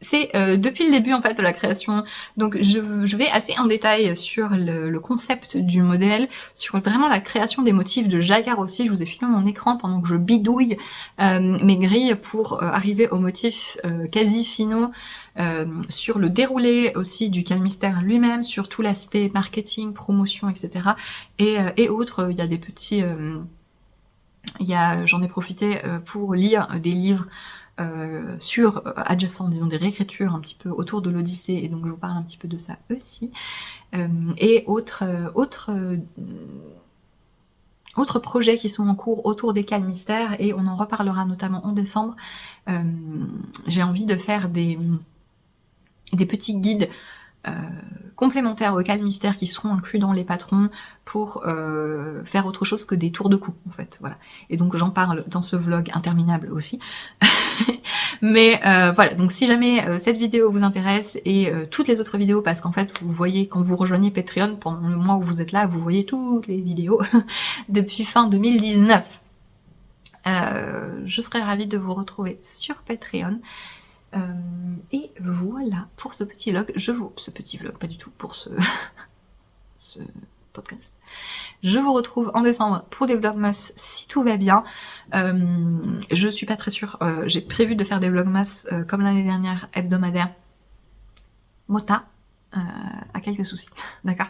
C'est depuis le début en fait de la création, donc je vais assez en détail sur le concept du modèle, sur vraiment la création des motifs de Jaggar aussi. Je vous ai filmé mon écran pendant que je bidouille mes grilles pour arriver aux motifs quasi finaux, sur le déroulé aussi du calmystère lui-même, sur tout l'aspect marketing, promotion, etc. Et autres, il y a des petits... j'en ai profité pour lire des livres sur adjacent, disons des réécritures un petit peu autour de l'Odyssée, et donc je vous parle un petit peu de ça aussi. Et autres projets qui sont en cours autour des calmystères, et on en reparlera notamment en décembre. J'ai envie de faire des petits guides complémentaires au calmystère qui seront inclus dans les patrons pour faire autre chose que des tours de cou en fait, voilà. Et donc j'en parle dans ce vlog interminable aussi. Mais voilà, donc si jamais cette vidéo vous intéresse et toutes les autres vidéos, parce qu'en fait vous voyez quand vous rejoignez Patreon, pendant le mois où vous êtes là, vous voyez toutes les vidéos depuis fin 2019. Je serais ravie de vous retrouver sur Patreon. Et voilà pour ce petit vlog. Ce petit vlog, pas du tout, pour ce podcast. Je vous retrouve en décembre pour des vlogmas si tout va bien. Je suis pas très sûre. J'ai prévu de faire des vlogmas comme l'année dernière, hebdomadaires. Mota a quelques soucis, d'accord.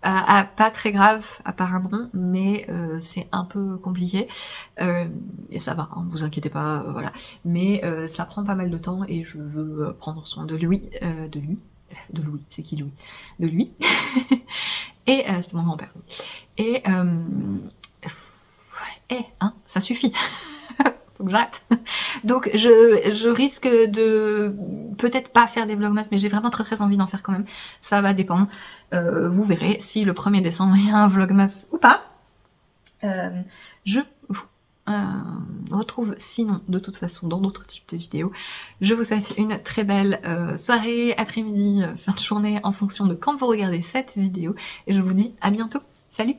Pas très grave apparemment, mais c'est un peu compliqué, et ça va, hein, vous inquiétez pas, voilà. Mais ça prend pas mal de temps et je veux prendre soin de lui, de Louis, c'est qui Louis? De lui. Et c'est mon grand-père. Et hein, ça suffit. Faut que j'arrête. Donc je risque de peut-être pas faire des vlogmas, mais j'ai vraiment très envie d'en faire quand même. Ça va dépendre. Vous verrez si le 1er décembre il y a un vlogmas ou pas. Je vous retrouve sinon de toute façon dans d'autres types de vidéos. Je vous souhaite une très belle soirée, après-midi, fin de journée en fonction de quand vous regardez cette vidéo. Et je vous dis à bientôt. Salut!